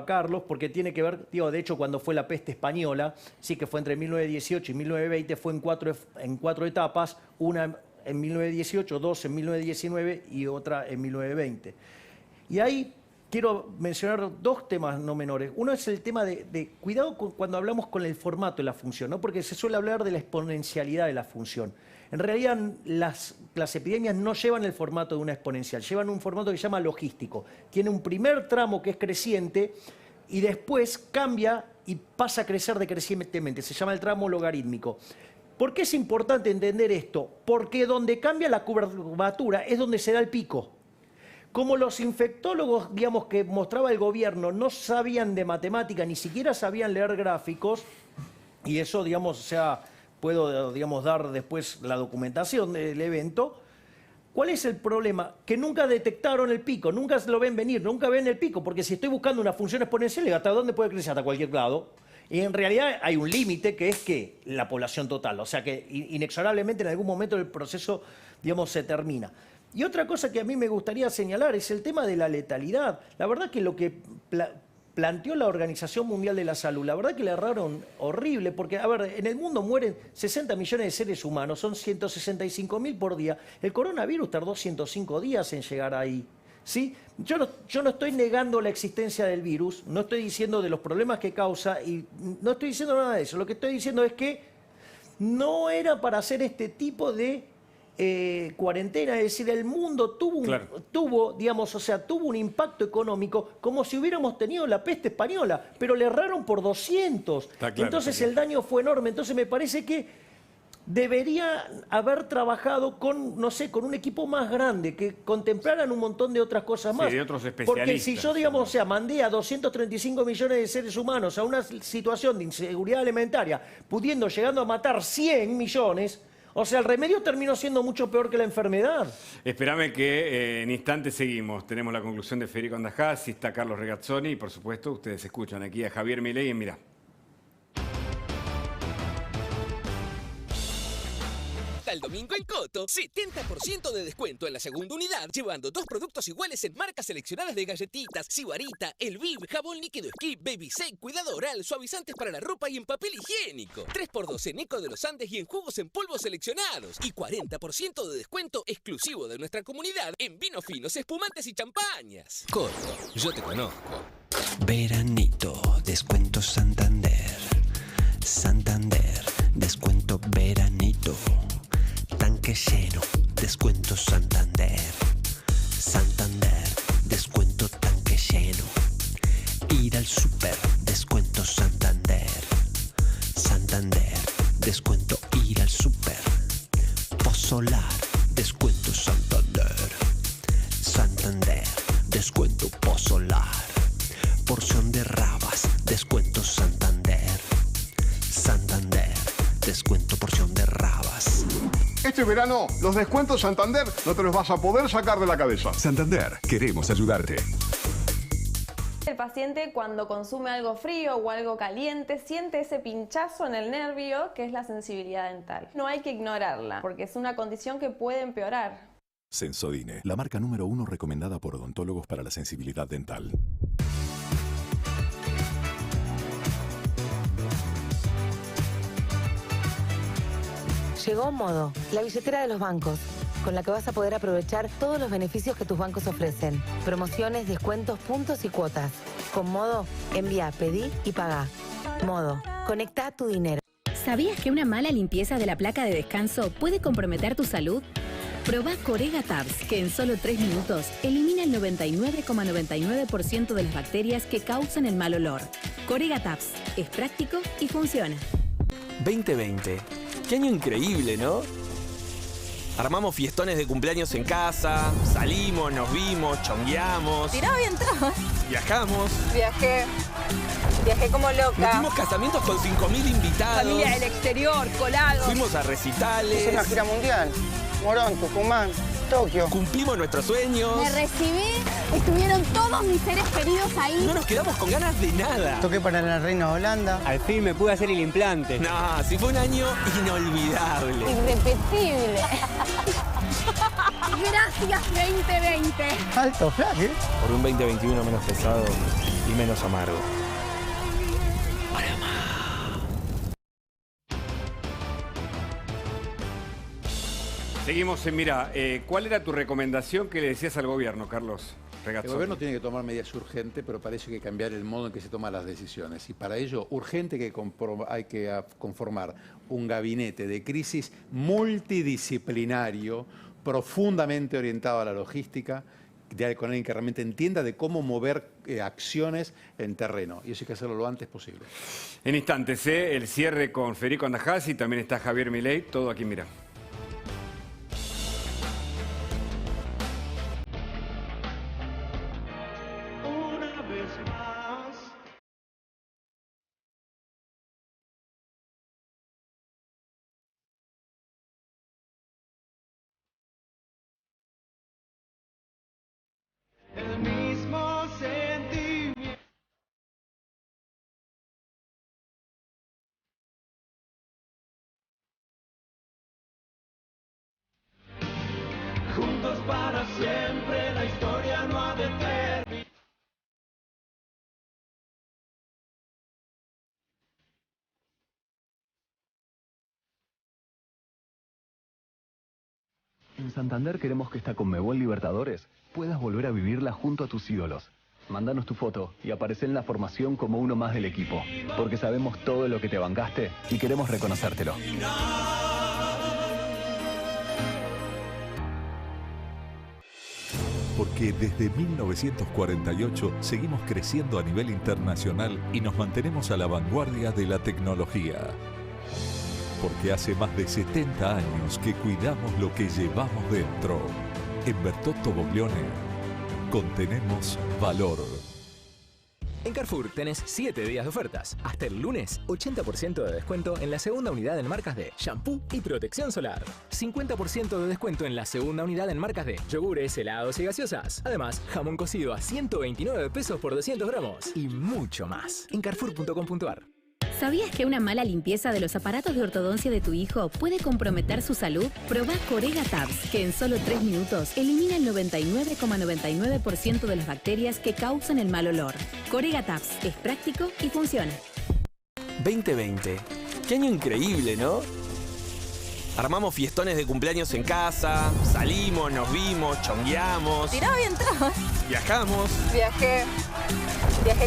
Carlos, porque tiene que ver, digo, de hecho, cuando fue la peste española, sí que fue entre 1918 y 1920, fue en cuatro etapas, una en 1918, dos en 1919 y otra en 1920. Y ahí quiero mencionar dos temas no menores. Uno es el tema de cuidado cuando hablamos con el formato de la función, ¿no? Porque se suele hablar de la exponencialidad de la función. En realidad, las epidemias no llevan el formato de una exponencial, llevan un formato que se llama logístico. Tiene un primer tramo que es creciente y después cambia y pasa a crecer decrecientemente. Se llama el tramo logarítmico. ¿Por qué es importante entender esto? Porque donde cambia la curvatura es donde se da el pico. Como los infectólogos, digamos, que mostraba el gobierno, no sabían de matemática, ni siquiera sabían leer gráficos, y eso, digamos, o sea, puedo, digamos, dar después la documentación del evento. ¿Cuál es el problema? Que nunca detectaron el pico, nunca lo ven venir, nunca ven el pico, porque si estoy buscando una función exponencial, ¿hasta dónde puede crecer? Hasta cualquier lado. Y en realidad hay un límite que es que la población total, o sea que inexorablemente en algún momento el proceso, digamos, se termina. Y otra cosa que a mí me gustaría señalar es el tema de la letalidad. La verdad que lo que planteó la Organización Mundial de la Salud, la verdad que le erraron horrible, porque, a ver, en el mundo mueren 60 millones de seres humanos, son 165.000 por día. El coronavirus tardó 105 días en llegar ahí. ¿Sí? Yo no estoy negando la existencia del virus, no estoy diciendo de los problemas que causa y no estoy diciendo nada de eso. Lo que estoy diciendo es que no era para hacer este tipo de cuarentena, es decir, el mundo tuvo, digamos, o sea, tuvo un impacto económico como si hubiéramos tenido la peste española, pero le erraron por 200. Entonces el daño fue enorme. Entonces me parece que debería haber trabajado con, no sé, con un equipo más grande, que contemplaran un montón de otras cosas más. Sí, de otros especialistas. Porque si yo, digamos, o sea, mandé a 235 millones de seres humanos a una situación de inseguridad alimentaria, llegando a matar 100 millones, o sea, el remedio terminó siendo mucho peor que la enfermedad. Espérame que en instantes seguimos. Tenemos la conclusión de Federico Andajás, está Carlos Regazzoni y, por supuesto, ustedes escuchan aquí a Javier Milei en Mirá. El domingo en Coto, 70% de descuento en la segunda unidad, llevando 2 productos iguales en marcas seleccionadas de galletitas, Sibarita, El Viv, jabón líquido Skip, Baby Safe, cuidado oral, suavizantes para la ropa y en papel higiénico. 3x2 en Eco de los Andes y en jugos en polvo seleccionados. Y 40% de descuento exclusivo de nuestra comunidad en vinos finos, espumantes y champañas. Coto, yo te conozco. Veranito, descuento Santander. Santander, descuento veranito. Tanque lleno, descuento Santander. Santander, descuento tanque lleno. Ir al súper, descuento Santander. Santander, descuento ir al súper. Pozolar, descuento Santander. Santander, descuento Pozolar. Porción de rabas, descuento Santander. Santander, descuento porción de rabas. Este verano, los descuentos Santander no te los vas a poder sacar de la cabeza. Santander, queremos ayudarte. El paciente, cuando consume algo frío o algo caliente, siente ese pinchazo en el nervio que es la sensibilidad dental. No hay que ignorarla, porque es una condición que puede empeorar. Sensodine, la marca número 1 recomendada por odontólogos para la sensibilidad dental. Llegó Modo, la billetera de los bancos, con la que vas a poder aprovechar todos los beneficios que tus bancos ofrecen. Promociones, descuentos, puntos y cuotas. Con Modo, envía, pedí y pagá. Modo, conecta tu dinero. ¿Sabías que una mala limpieza de la placa de descanso puede comprometer tu salud? Probá Corega Tabs, que en solo 3 minutos elimina el 99,99% de las bacterias que causan el mal olor. Corega Tabs, es práctico y funciona. 2020. Qué año increíble, ¿no? Armamos fiestones de cumpleaños en casa, salimos, nos vimos, chongueamos. Tirá bien todo. Viajamos. Viajé como loca. Metimos casamientos con 5.000 invitados. Familia del exterior, colados. Fuimos a recitales. Es una gira mundial. Morón, Tucumán, Tokio. Cumplimos nuestros sueños. Me recibí, estuvieron todos mis seres queridos ahí. No nos quedamos con ganas de nada. Toqué para la Reina Holanda. Al fin me pude hacer el implante. No, sí fue un año inolvidable. Irrepetible. Gracias 2020. Alto flash, ¿eh? Por un 2021 menos pesado y menos amargo. Seguimos en Mirá. ¿Cuál era tu recomendación que le decías al gobierno, Carlos Regazzoni? El gobierno tiene que tomar medidas urgentes, pero parece que cambiar el modo en que se toman las decisiones. Y para ello, urgente que hay que conformar un gabinete de crisis multidisciplinario, profundamente orientado a la logística, con alguien que realmente entienda de cómo mover acciones en terreno. Y eso hay que hacerlo lo antes posible. En instantes, el cierre con Federico Andajasi, también está Javier Milei, todo aquí en Mirá. El mismo sentimiento. Juntos para siempre, la historia no ha de terminar. En Santander queremos que esta Conmebol Libertadores puedas volver a vivirla junto a tus ídolos. Mándanos tu foto y aparece en la formación como uno más del equipo, porque sabemos todo lo que te bancaste y queremos reconocértelo. Porque desde 1948 seguimos creciendo a nivel internacional y nos mantenemos a la vanguardia de la tecnología. Porque hace más de 70 años que cuidamos lo que llevamos dentro. En Bertotto Boglione contenemos valor. En Carrefour tenés 7 días de ofertas. Hasta el lunes, 80% de descuento en la segunda unidad en marcas de shampoo y protección solar. 50% de descuento en la segunda unidad en marcas de yogures, helados y gaseosas. Además, jamón cocido a 129 pesos por 200 gramos. Y mucho más. En carrefour.com.ar. ¿Sabías que una mala limpieza de los aparatos de ortodoncia de tu hijo puede comprometer su salud? Probá Corega Tabs, que en solo 3 minutos elimina el 99,99% de las bacterias que causan el mal olor. Corega Tabs es práctico y funciona. 2020. Qué año increíble, ¿no? Armamos fiestones de cumpleaños en casa, salimos, nos vimos, chongueamos. Tiraba bien todo. Viajamos. Viajé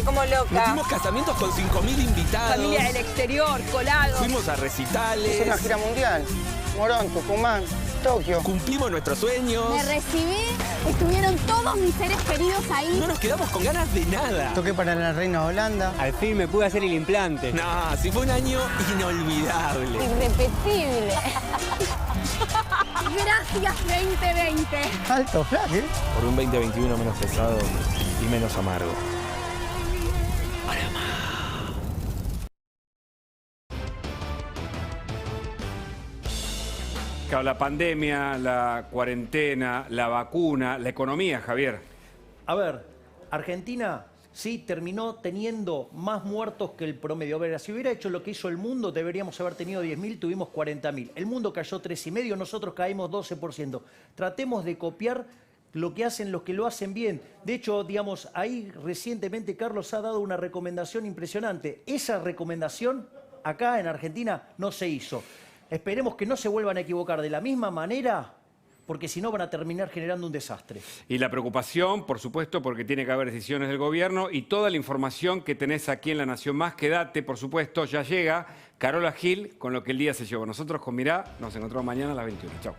como loca. Tuvimos casamientos con 5.000 invitados. Familia del exterior, colados. Fuimos a recitales. Es una gira mundial. Morón, Tucumán, Tokio. Cumplimos nuestros sueños. Me recibí, estuvieron todos mis seres queridos ahí. No nos quedamos con ganas de nada. Toqué para la Reina Holanda. Al fin me pude hacer el implante. No, sí fue un año inolvidable. Irrepetible. Gracias 2020. Alto flash, ¿eh? Por un 2021 menos pesado y menos amargo. Claro, la pandemia, la cuarentena, la vacuna, la economía, Javier. A ver, Argentina sí terminó teniendo más muertos que el promedio. A ver, si hubiera hecho lo que hizo el mundo, deberíamos haber tenido 10.000, tuvimos 40.000. El mundo cayó 3,5, nosotros caímos 12%. Tratemos de copiar lo que hacen los que lo hacen bien. De hecho, digamos, ahí recientemente Carlos ha dado una recomendación impresionante. Esa recomendación acá en Argentina no se hizo. Esperemos que no se vuelvan a equivocar de la misma manera, porque si no van a terminar generando un desastre. Y la preocupación, por supuesto, porque tiene que haber decisiones del gobierno y toda la información que tenés aquí en La Nación Más, quédate, por supuesto, ya llega Carola Gil con lo que el día se llevó. Nosotros con Mirá nos encontramos mañana a las 21. Chao.